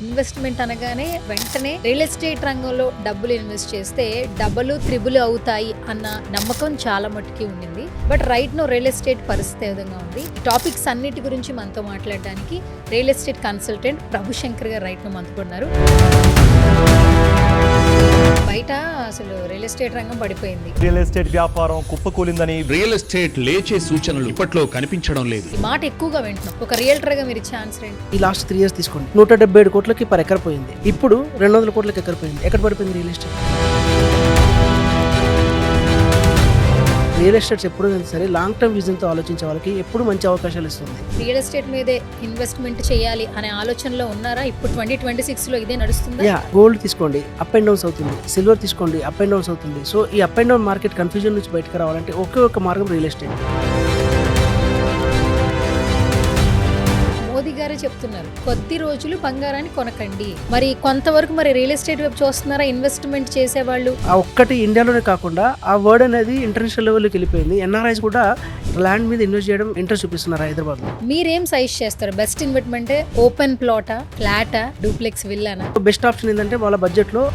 Investment అనగానే వెంటనే real estate రంగంలో డబ్బులు ఇన్వెస్ట్ చేస్తే డబుల్ త్రిబుల్ అవుతాయి అన్న నమ్మకం చాలా మట్టుకి ఉండింది. But right now real estate పరిస్థితి ఏ విధంగా ఉంది? టాపిక్స్ అన్నిటి గురించి మనతో మాట్లాడడానికి రియల్ ఎస్టేట్ కన్సల్టెంట్ ప్రభుశంకర్ గారు రైట్ నో మనతో ఉన్నారు. బయట అసలు రియల్ ఎస్టేట్ రంగం పడిపోయింది. రియల్ ఎస్టేట్ వ్యాపారం కుప్పకూలిందని రియల్ ఎస్టేట్ లేచే సూచనలు ఇప్పట్లో కనిపించడం లేదు. ఈ మాట ఎక్కువగా వింటున్నాం. ఒక రియల్టర్ గా మీరు ఇచ్చే ఆన్సర్ ఏంటి? ఈ లాస్ట్ 3 years తీసుకోండి, 177 కోట్లకి పర్ ఎకర్ పోయింది. ఇప్పుడు 200 కోట్లకి ఎకర్ పోయింది. ఎక్కడ పడిపోయింది రియల్ ఎస్టేట్? రియల్ ఎస్టేట్స్ ఎప్పుడు సరే లాంగ్ టర్మ్ విజన్తో ఆలోచించే వాళ్ళకి ఎప్పుడు మంచి అవకాశాలు ఇస్తుంది. రియల్ ఎస్టేట్ మీదే ఇన్వెస్ట్మెంట్ చేయాలి అనే ఆలోచనలో ఉన్నారా? ఇప్పుడు 2026 లో ఇదే నడుస్తుందా? గోల్డ్ తీసుకోండి, అప్ అండ్ డౌన్స్ అవుతుంది. సిల్వర్ తీసుకోండి, అప్ అండ్ డౌన్స్ అవుతుంది. సో ఈ up and down market confusion నుంచి బయటకు రావాలంటే ఒకే ఒక మార్గం రియల్ ఎస్టేట్. మోదీ గారే చెప్తున్నారు, కొద్ది రోజులు బంగారాన్ని కొనకండి. మరి కొంతవరకు మరి రియల్ ఎస్టేట్ వైపు చూస్తున్నారా ఇన్వెస్ట్మెంట్ చేసేవాళ్ళు? ఆ ఒక్కటి ఇండియాలోనే కాకుండా ఆ వర్డ్ అనేది ఇంటర్నేషనల్ లెవెల్కి వెళ్ళిపోయింది. ఎన్ఆర్ఐస్ కూడా ల్యాండ్ మీద ఇన్వెస్ట్ చేయడం ఇంట్రెస్ట్ చూపిస్తున్నారు హైదరాబాద్ లో. మీరేం సజెస్ట్ చేస్తారు? బెస్ట్ ఇన్వెస్ట్మెంట్ ఓపెన్ ప్లాటా, ఫ్లాటా, డూప్లెక్స్ విల్లానా? బెస్ట్ ఆప్షన్ ఏంటంటే వాళ్ళ బడ్జెట్ లో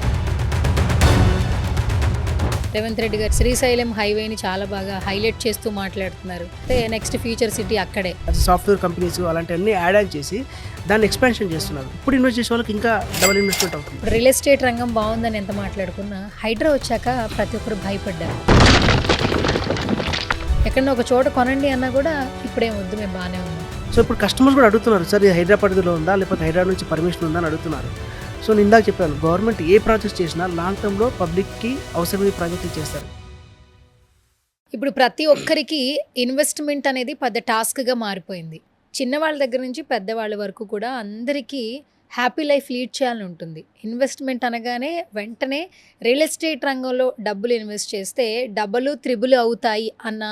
రేవంత్ రెడ్డి గారు శ్రీశైలం హైవేని చాలా బాగా హైలైట్ చేస్తూ మాట్లాడుతున్నారు. నెక్స్ట్ ఫ్యూచర్ సిటీ అక్కడే. సాఫ్ట్వేర్ కంపెనీస్ అలాంటివన్నీ యాడ్ ఆన్ చేసి దాన్ని ఎక్స్పాన్షన్ చేస్తున్నారు. ఇప్పుడు ఇన్వెస్ట్ చేసే వాళ్ళకి ఇంకా డబుల్ ఇన్వెస్ట్మెంట్ అవుతుంది. రియల్ ఎస్టేట్ రంగం బాగుందని ఎంత మాట్లాడుకున్నా హైడ్రా వచ్చాక ప్రతి ఒక్కరు భయపడ్డారు. ఎక్కడన్నా ఒక చోట కొనండి అన్నా కూడా ఇప్పుడేం వద్దు, మేము బాగానే ఉన్నాం. సో ఇప్పుడు కస్టమర్స్ కూడా అడుగుతున్నారు, సార్ ఇది హైదరాబాద్ పరిధిలో ఉందా లేకపోతే హైదరాబాద్ నుంచి పర్మిషన్ ఉందా అని అడుగుతున్నారు. సో నేను ఇందాక చెప్పాను, గవర్నమెంట్ ఏ ప్రాజెక్ట్ చేసినా లాంగ్ టర్మ్లో పబ్లిక్కి అవసరమైన ప్రాజెక్టులు చేస్తారు. ఇప్పుడు ప్రతి ఒక్కరికి ఇన్వెస్ట్మెంట్ అనేది పెద్ద టాస్క్గా మారిపోయింది. చిన్నవాళ్ళ దగ్గర నుంచి పెద్దవాళ్ళ వరకు కూడా అందరికీ హ్యాపీ లైఫ్ లీడ్ చేయాలని ఉంటుంది. ఇన్వెస్ట్మెంట్ అనగానే వెంటనే రియల్ ఎస్టేట్ రంగంలో డబ్బులు ఇన్వెస్ట్ చేస్తే డబుల్ త్రిబుల్ అవుతాయి అన్న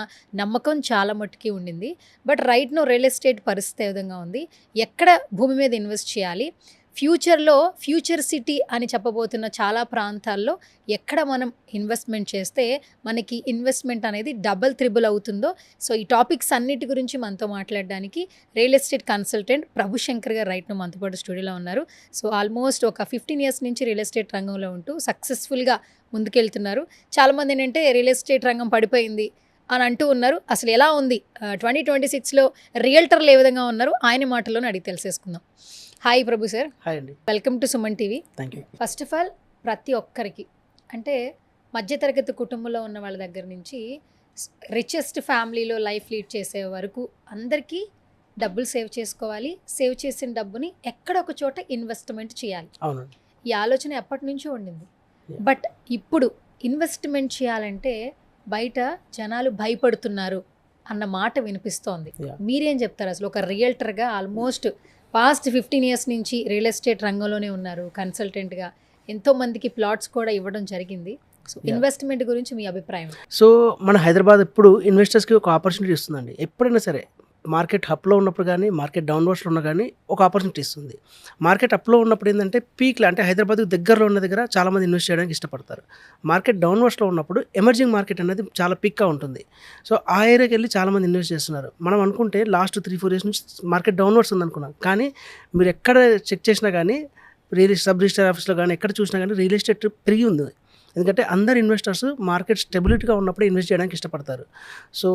నమ్మకం చాలా మట్టుకి ఉండింది. But right now real estate పరిస్థితి ఏ విధంగా ఉంది? ఎక్కడ భూమి మీద ఇన్వెస్ట్ చేయాలి? ఫ్యూచర్లో ఫ్యూచర్ సిటీ అని చెప్పబోతున్న చాలా ప్రాంతాల్లో ఎక్కడ మనం ఇన్వెస్ట్మెంట్ చేస్తే మనకి ఇన్వెస్ట్మెంట్ అనేది డబుల్ త్రిబుల్ అవుతుందో, సో ఈ టాపిక్స్ అన్నిటి గురించి మనతో మాట్లాడడానికి రియల్ ఎస్టేట్ కన్సల్టెంట్ ప్రభుశంకర్ గారు రైట్ మనతో పాటు స్టూడియోలో ఉన్నారు. సో ఆల్మోస్ట్ ఒక 15 years నుంచి రియల్ ఎస్టేట్ రంగంలో ఉంటూ సక్సెస్ఫుల్గా ముందుకెళ్తున్నారు. చాలామంది ఏంటంటే రియల్ ఎస్టేట్ రంగం పడిపోయింది అని అంటూ ఉన్నారు. అసలు ఎలా ఉంది 2026లో రియల్టర్లు ఏ విధంగా ఉన్నారు ఆయన మాటల్లోనే అడిగి తెలిసేసుకుందాం. హాయ్ ప్రభు సార్. హాయ్ అండి. Welcome to Suman TV. Thank you. First of all ప్రతి ఒక్కరికి అంటే మధ్యతరగతి కుటుంబంలో ఉన్న వాళ్ళ దగ్గర నుంచి రిచెస్ట్ ఫ్యామిలీలో లైఫ్ లీడ్ చేసే వరకు అందరికీ డబ్బులు సేవ్ చేసుకోవాలి. సేవ్ చేసిన డబ్బుని ఎక్కడ ఒక చోట ఇన్వెస్ట్మెంట్ చేయాలి. అవునండి. ఈ ఆలోచన ఎప్పటి నుంచో ఉండింది. బట్ ఇప్పుడు ఇన్వెస్ట్మెంట్ చేయాలంటే బయట జనాలు భయపడుతున్నారు అన్న మాట వినిపిస్తోంది. మీరేం చెప్తారు? అసలు ఒక రియల్టర్గా ఆల్మోస్ట్ పాస్ట్ 15 years నుంచి రియల్ ఎస్టేట్ రంగంలోనే ఉన్నారు. కన్సల్టెంట్గా ఎంతోమందికి ప్లాట్స్ కూడా ఇవ్వడం జరిగింది. సో ఇన్వెస్ట్మెంట్ గురించి మీ అభిప్రాయం? సో మన హైదరాబాద్ ఇప్పుడు ఇన్వెస్టర్స్కి ఒక ఆపర్చునిటీ ఇస్తుందండి. ఎప్పుడైనా సరే మార్కెట్ అప్లో ఉన్నప్పుడు కానీ మార్కెట్ డౌన్వర్డ్స్లో ఉన్నా కానీ ఒక ఆపర్చునిటీ ఇస్తుంది. మార్కెట్ అప్లో ఉన్నప్పుడు ఏంటంటే పీక్లో అంటే హైదరాబాద్కి దగ్గరలో ఉన్న దగ్గర చాలామంది ఇన్వెస్ట్ చేయడానికి ఇష్టపడతారు. మార్కెట్ డౌన్వర్డ్స్లో ఉన్నప్పుడు ఎమర్జింగ్ మార్కెట్ అనేది చాలా పీక్గా ఉంటుంది. సో ఆ ఏరియాకి వెళ్ళి చాలామంది ఇన్వెస్ట్ చేస్తున్నారు. మనం అనుకుంటే లాస్ట్ 3-4 years నుంచి మార్కెట్ డౌన్వర్డ్స్ ఉందనుకున్నాం, కానీ మీరు ఎక్కడ చెక్ చేసినా కానీ సబ్ రిజిస్టర్ ఆఫీస్లో కానీ ఎక్కడ చూసినా కానీ రియల్ ఎస్టేట్ పెరిగి ఉంది. ఎందుకంటే అందరు ఇన్వెస్టర్స్ మార్కెట్ స్టెబిలిటీగా ఉన్నప్పుడే ఇన్వెస్ట్ చేయడానికి ఇష్టపడతారు. సో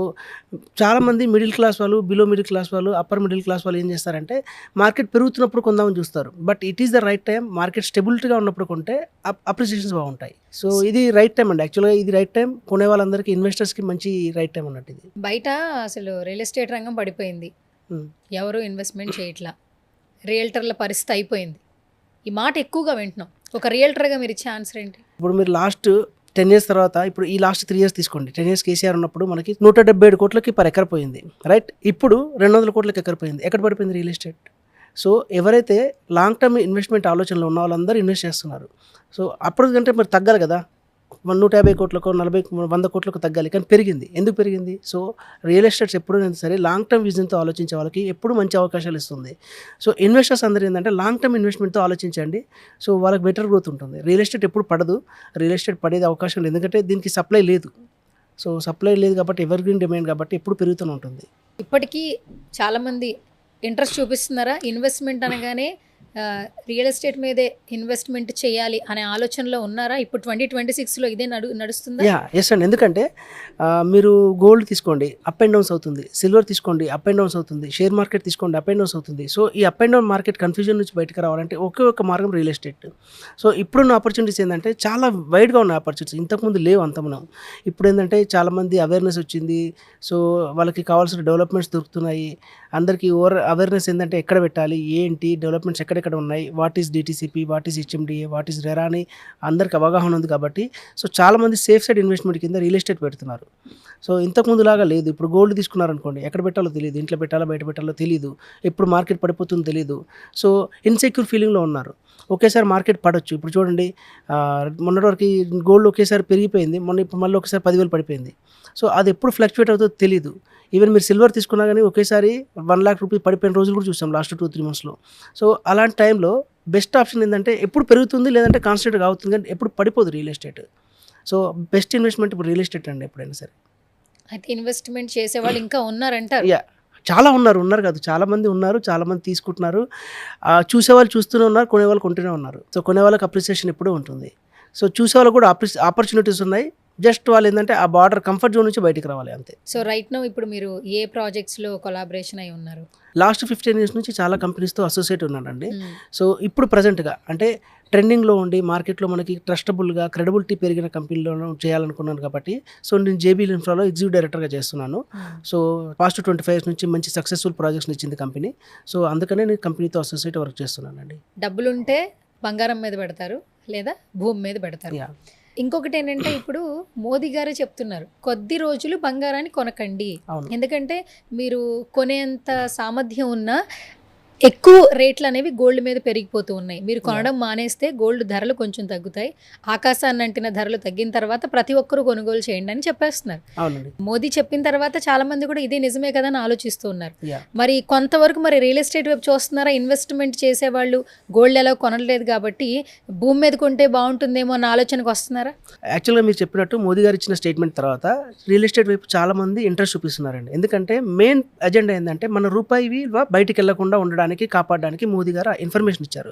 చాలామంది మిడిల్ క్లాస్ వాళ్ళు, బిలో మిడిల్ క్లాస్ వాళ్ళు, అప్పర్ మిడిల్ క్లాస్ వాళ్ళు ఏం చేస్తారంటే మార్కెట్ పెరుగుతున్నప్పుడు కొందామని చూస్తారు. But it is the right time. Market స్టెబిలిటీగా ఉన్నప్పుడు కొంటే అప్రిసియేషన్స్ బాగుంటాయి. సో ఇది రైట్ టైం అండి. యాక్చువల్గా ఇది రైట్ టైం. కొనే వాళ్ళందరికీ ఇన్వెస్టర్స్కి మంచి రైట్ టైం అన్నట్టు. ఇది బయట అసలు రియల్ ఎస్టేట్ రంగం పడిపోయింది. ఎవరు ఇన్వెస్ట్మెంట్ చేయట్లా. రియల్టర్ల పరిస్థితి అయిపోయింది. ఈ మాట ఎక్కువగా వింటున్నాం. ఒక రియల్టర్గా మీరు ఇచ్చే ఆన్సర్ ఏంటి? ఇప్పుడు మీరు లాస్ట్ 10 years తర్వాత ఇప్పుడు ఈ లాస్ట్ 3 years తీసుకోండి. 10 years కేసీఆర్ ఉన్నప్పుడు మనకి 177 కోట్లకి పర్ ఎకర్ పోయింది, రైట్? ఇప్పుడు 200 కోట్లకి ఎకర్ పోయింది. ఎక్కడ పడిపోయింది రియల్ ఎస్టేట్? సో ఎవరైతే లాంగ్ టర్మ్ ఇన్వెస్ట్మెంట్ ఆలోచనలో ఉన్న వాళ్ళందరూ ఇన్వెస్ట్ చేస్తున్నారు. సో అప్పుడు కంటే మరి తగ్గాలి కదా, 150 కోట్లకు 100 కోట్లకు తగ్గాలి, కానీ పెరిగింది. ఎందుకు పెరిగింది? సో రియల్ ఎస్టేట్స్ ఎప్పుడైనా సరే లాంగ్ టర్మ్ విజన్తో ఆలోచించే వాళ్ళకి ఎప్పుడు మంచి అవకాశాలు ఇస్తుంది. సో ఇన్వెస్టర్స్ అందరూ ఏంటంటే లాంగ్ టర్మ్ ఇన్వెస్ట్మెంట్తో ఆలోచించండి. సో వాళ్ళకి బెటర్ గ్రోత్ ఉంటుంది. రియల్ ఎస్టేట్ ఎప్పుడు పడదు. రియల్ ఎస్టేట్ పడేది అవకాశం లేదు, ఎందుకంటే దీనికి సప్లై లేదు. సో సప్లై లేదు కాబట్టి ఎవర్ గ్రీన్ డిమాండ్ కాబట్టి ఎప్పుడు పెరుగుతూనే ఉంటుంది. ఇప్పటికీ చాలామంది ఇంట్రెస్ట్ చూపిస్తున్నారా? ఇన్వెస్ట్మెంట్ అనగానే రియల్ ఎస్టేట్ మీదే ఇన్వెస్ట్మెంట్ చేయాలి అనే ఆలోచనలో ఉన్నారా? ఇప్పుడు 2026లో ఇదే నడుస్తుందా? ఎస్ అండి. ఎందుకంటే మీరు గోల్డ్ తీసుకోండి, అప్ అండ్ డౌన్స్ అవుతుంది. సిల్వర్ తీసుకోండి, అప్ అండ్ డౌన్స్ అవుతుంది. షేర్ మార్కెట్ తీసుకోండి, అప్ అండ్ డౌన్స్ అవుతుంది. సో ఈ up and down market confusion నుంచి బయటకు రావాలంటే ఒకే ఒక మార్గం రియల్ ఎస్టేట్. సో ఇప్పుడున్న ఆపర్చునిటీస్ ఏంటంటే చాలా వైడ్గా ఉన్న ఆపర్చునిటీస్, ఇంతకుముందు లేవు అంత మనం. ఇప్పుడు ఏంటంటే చాలామంది అవేర్నెస్ వచ్చింది. సో వాళ్ళకి కావాల్సిన డెవలప్మెంట్స్ దొరుకుతున్నాయి. అందరికీ అవేర్నెస్ ఏంటంటే ఎక్కడ పెట్టాలి, ఏంటి డెవలప్మెంట్స్ ఎక్కడెక్కడ ఉన్నాయి, what is DTCP, what is HMDA, what is RERA అని అందరికి అవగాహన ఉంది కాబట్టి సో చాలామంది సేఫ్ సైడ్ ఇన్వెస్ట్మెంట్ కింద రియల్ ఎస్టేట్ పెడుతున్నారు. సో ఇంతకుముందులాగా లేదు. ఇప్పుడు గోల్డ్ తీసుకున్నారనుకోండి, ఎక్కడ పెట్టాలో తెలియదు, ఇంట్లో పెట్టాలో బయట పెట్టాలో తెలియదు, ఎప్పుడు మార్కెట్ పడిపోతుందో తెలియదు. సో ఇన్సెక్యూర్ ఫీలింగ్లో ఉన్నారు. ఒకేసారి మార్కెట్ పడవచ్చు. ఇప్పుడు చూడండి, మొన్నటి వరకు గోల్డ్ ఒకేసారి పెరిగిపోయింది, ఇప్పుడు మళ్ళీ ఒకసారి 10,000 పడిపోయింది. సో అది ఎప్పుడు ఫ్లక్చువేట్ అవుతుందో తెలియదు. ఈవెన్ మీరు సిల్వర్ తీసుకున్నా కానీ ఒకేసారి 1,00,000 రూపీస్ పడిపోయిన రోజులు కూడా చూసాం లాస్ట్ 2-3 మంత్స్లో. సో అలాంటి టైంలో బెస్ట్ ఆప్షన్ ఏంటంటే ఎప్పుడు పెరుగుతుంది లేదంటే కాన్స్టెంట్గా అవుతుంది, కానీ ఎప్పుడు పడిపోదు రియల్ ఎస్టేట్. సో బెస్ట్ ఇన్వెస్ట్మెంట్ ఇప్పుడు రియల్ ఎస్టేట్ అండి ఎప్పుడైనా సరే. అయితే ఇన్వెస్ట్మెంట్ చేసేవాళ్ళు ఇంకా ఉన్నారంటారు? చాలా ఉన్నారు కాదు, చాలామంది ఉన్నారు, చాలామంది తీసుకుంటున్నారు. చూసేవాళ్ళు చూస్తూనే ఉన్నారు, కొనేవాళ్ళు కొంటూనే ఉన్నారు. సో కొనేవాళ్ళకి అప్రిసియేషన్ ఎప్పుడూ ఉంటుంది. సో చూసేవాళ్ళకి కూడా ఆపర్చునిటీస్ ఉన్నాయి. జస్ట్ వాళ్ళు ఏంటంటే ఆ బార్డర్ కంఫర్ట్ జోన్ నుంచి బయటికి రావాలి అంతే. సో రైట్ నౌ ఇప్పుడు మీరు ఏ ప్రాజెక్ట్స్లో కొలాబరేషన్ అయి ఉన్నారు? లాస్ట్ 15 years నుంచి చాలా కంపెనీస్తో అసోసియేట్ ఉన్నానండి. సో ఇప్పుడు ప్రజెంట్గా అంటే ట్రెండింగ్లో ఉండి మార్కెట్లో మనకి ట్రస్టబుల్గా క్రెడిబిలిటీ పెరిగిన కంపెనీలో చేయాలనుకున్నాను కాబట్టి సో నేను జేబీఎల్ ఇన్ఫ్రాలో ఎగ్జిక్యూటివ్ డైరెక్టర్గా చేస్తున్నాను. సో పాస్ట్ 25 years నుంచి మంచి సక్సెస్ఫుల్ ప్రాజెక్ట్స్ ఇచ్చింది కంపెనీ. సో అందుకనే నేను కంపెనీతో అసోసియేట్ వర్క్ చేస్తున్నానండి. డబ్బులుంటే బంగారం మీద పెడతారు, లేదా భూమి మీద పెడతారు. ఇంకొకటి ఏంటంటే ఇప్పుడు మోదీ గారే చెప్తున్నారు, కొద్ది రోజులు బంగారాన్ని కొనకండి. ఎందుకంటే మీరు కొనేంత సామర్థ్యం ఉన్న ఎక్కువ రేట్లు అనేవి గోల్డ్ మీద పెరిగిపోతూ ఉన్నాయి. మీరు కొనడం మానేస్తే గోల్డ్ ధరలు కొంచెం తగ్గుతాయి. ఆకాశాన్ని అంటిన ధరలు తగ్గిన తర్వాత ప్రతి ఒక్కరూ కొనుగోలు చేయండి అని చెప్పేస్తున్నారు. మోదీ చెప్పిన తర్వాత చాలా మంది కూడా ఇదే నిజమే కదా అని ఆలోచిస్తూ ఉన్నారు. మరి కొంతవరకు మరి రియల్ ఎస్టేట్ వైపు చూస్తున్నారా? ఇన్వెస్ట్మెంట్ చేసేవాళ్ళు గోల్డ్ ఎలా కొనలేదు కాబట్టి భూమి మీద కొంటే బాగుంటుందేమో అన్న ఆలోచనకు వస్తున్నారా? యాక్చువల్గా మీరు చెప్పినట్టు మోదీ గారు ఇచ్చిన స్టేట్మెంట్ తర్వాత రియల్ ఎస్టేట్ వైపు చాలా మంది ఇంట్రెస్ట్ చూపిస్తున్నారండి. ఎందుకంటే మెయిన్ అజెండా ఏంటంటే మన రూపాయి విలువ బయటికి వెళ్లకుండా ఉండడానికి కాపాడడానికి మోదీ గారు ఇన్ఫర్మేషన్ ఇచ్చారు.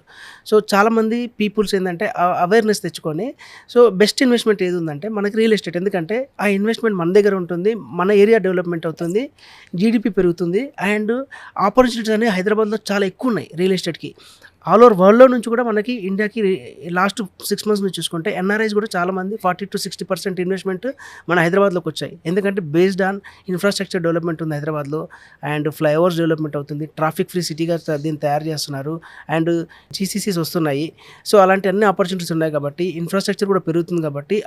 సో చాలామంది పీపుల్స్ ఏంటంటే అవేర్నెస్ తెచ్చుకొని సో బెస్ట్ ఇన్వెస్ట్మెంట్ ఏది ఉందంటే మనకి రియల్ ఎస్టేట్. ఎందుకంటే ఆ ఇన్వెస్ట్మెంట్ మన దగ్గర ఉంటుంది, మన ఏరియా డెవలప్మెంట్ అవుతుంది, జీడిపి పెరుగుతుంది, అండ్ ఆపర్చునిటీస్ అనేవి హైదరాబాద్లో చాలా ఎక్కువ ఉన్నాయి రియల్ ఎస్టేట్కి. ఆల్ ఓవర్ వరల్డ్లో నుంచి కూడా మనకి ఇండియాకి లాస్ట్ 6 months నుంచి చూసుకుంటే ఎన్ఆర్ఐస్ కూడా చాలామంది 40-60% ఇన్వెస్ట్మెంట్ మన హైదరాబాద్లోకి వచ్చాయి. ఎందుకంటే బేస్డ్ ఆన్ ఇన్ఫ్రాస్ట్రక్చర్ డెవలప్మెంట్ ఉంది హైదరాబాద్లో, అండ్ ఫ్లైఓవర్స్ డెవలప్మెంట్ అవుతుంది, ట్రాఫిక్ ఫ్రీ సిటీగా దీన్ని తయారు చేస్తున్నారు, అండ్ జీసీసీస్ వస్తున్నాయి. సో అలాంటి అన్ని ఆపర్చునిటీస్ ఉన్నాయి కాబట్టి ఇన్ఫ్రాస్ట్రక్చర్ కూడా పెరుగుతుంది కాబట్టి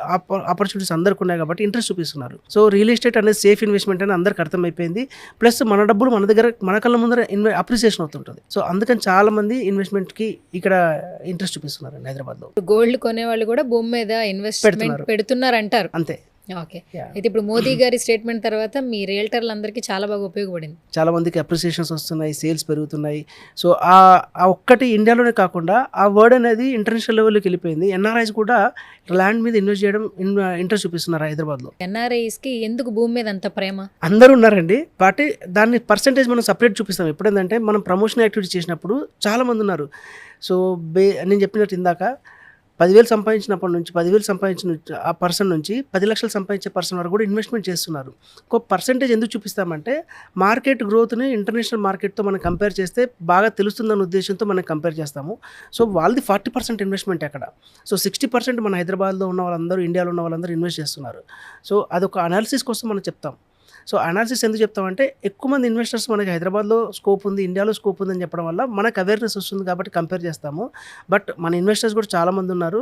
ఆపర్చునిటీస్ అందరికీ ఉన్నాయి కాబట్టి ఇంట్రెస్ట్ చూపిస్తున్నారు. సో రియల్ ఎస్టేట్ అనేది సేఫ్ ఇన్వెస్ట్మెంట్ అని అందరికి అర్థమైపోయింది. ప్లస్ మన డబ్బులు మన దగ్గర మన కళ్ళ ముందర అప్రిసియేషన్ అవుతుంటుంది. సో అందుకని చాలామంది ఇన్వెస్ట్మెంట్ కి ఇక్కడ ఇంట్రెస్ట్ చూపిస్తున్నారు హైదరాబాద్ లో. గోల్డ్ కొనే వాళ్ళు కూడా భూమి మీద ఇన్వెస్ట్మెంట్ పెడుతున్నారు అంటారు. అంతే. ఓకే. అయితే ఇప్పుడు మోదీ గారి స్టేట్మెంట్ తర్వాత మీ రియల్టర్లు అందరికీ చాలా బాగా ఉపయోగపడింది. చాలా మందికి అప్రిసియేషన్స్ వస్తున్నాయి, సేల్స్ పెరుగుతున్నాయి. సో ఆ ఒక్కటి ఇండియాలోనే కాకుండా ఆ వర్డ్ అనేది ఇంటర్నేషనల్ లెవెల్లోకి వెళ్ళిపోయింది. ఎన్ఆర్ఐస్ కూడా ల్యాండ్ మీద ఇన్వెస్ట్ చేయడం ఇంట్రెస్ట్ చూపిస్తున్నారు హైదరాబాద్లో. ఎన్ఆర్ఐస్ కి ఎందుకు భూమి మీద అంత ప్రేమ? అందరూ ఉన్నారండి, బట్ దాన్ని పర్సంటేజ్ మనం సపరేట్ చూపిస్తాం. ఎప్పుడేంటంటే మనం ప్రమోషన్ యాక్టివిటీ చేసినప్పుడు చాలా మంది ఉన్నారు. సో నేను చెప్పినట్టు ఇందాక 10,000 సంపాదించినప్పటి నుంచి 10,000 సంపాదించిన ఆ పర్సన్ నుంచి 10 లక్షలు సంపాదించే పర్సన్ వరకు కూడా ఇన్వెస్ట్మెంట్ చేస్తున్నారు. ఒక పర్సంటేజ్ ఎందుకు చూపిస్తామంటే మార్కెట్ గ్రోత్ని ఇంటర్నేషనల్ మార్కెట్తో మనం కంపేర్ చేస్తే బాగా తెలుస్తుందన్న ఉద్దేశంతో మనం కంపేర్ చేస్తాము. సో వాళ్ళది 40% ఇన్వెస్ట్మెంట్ అక్కడ. సో 60% మన హైదరాబాద్లో ఉన్న వాళ్ళందరూ, ఇండియాలో ఉన్న వాళ్ళందరూ ఇన్వెస్ట్ చేస్తున్నారు. సో అదొక అనాలిసిస్ కోసం మనం చెప్తాం. సో అనాలిసిస్ ఎందుకు చెప్తామంటే ఎక్కువ మంది ఇన్వెస్టర్స్ మనకి హైదరాబాద్లో స్కోప్ ఉంది, ఇండియాలో స్కోప్ ఉందని చెప్పడం వల్ల మనకు అవేర్నెస్ వస్తుంది కాబట్టి కంపేర్ చేస్తాము. బట్ మన ఇన్వెస్టర్స్ కూడా చాలామంది ఉన్నారు.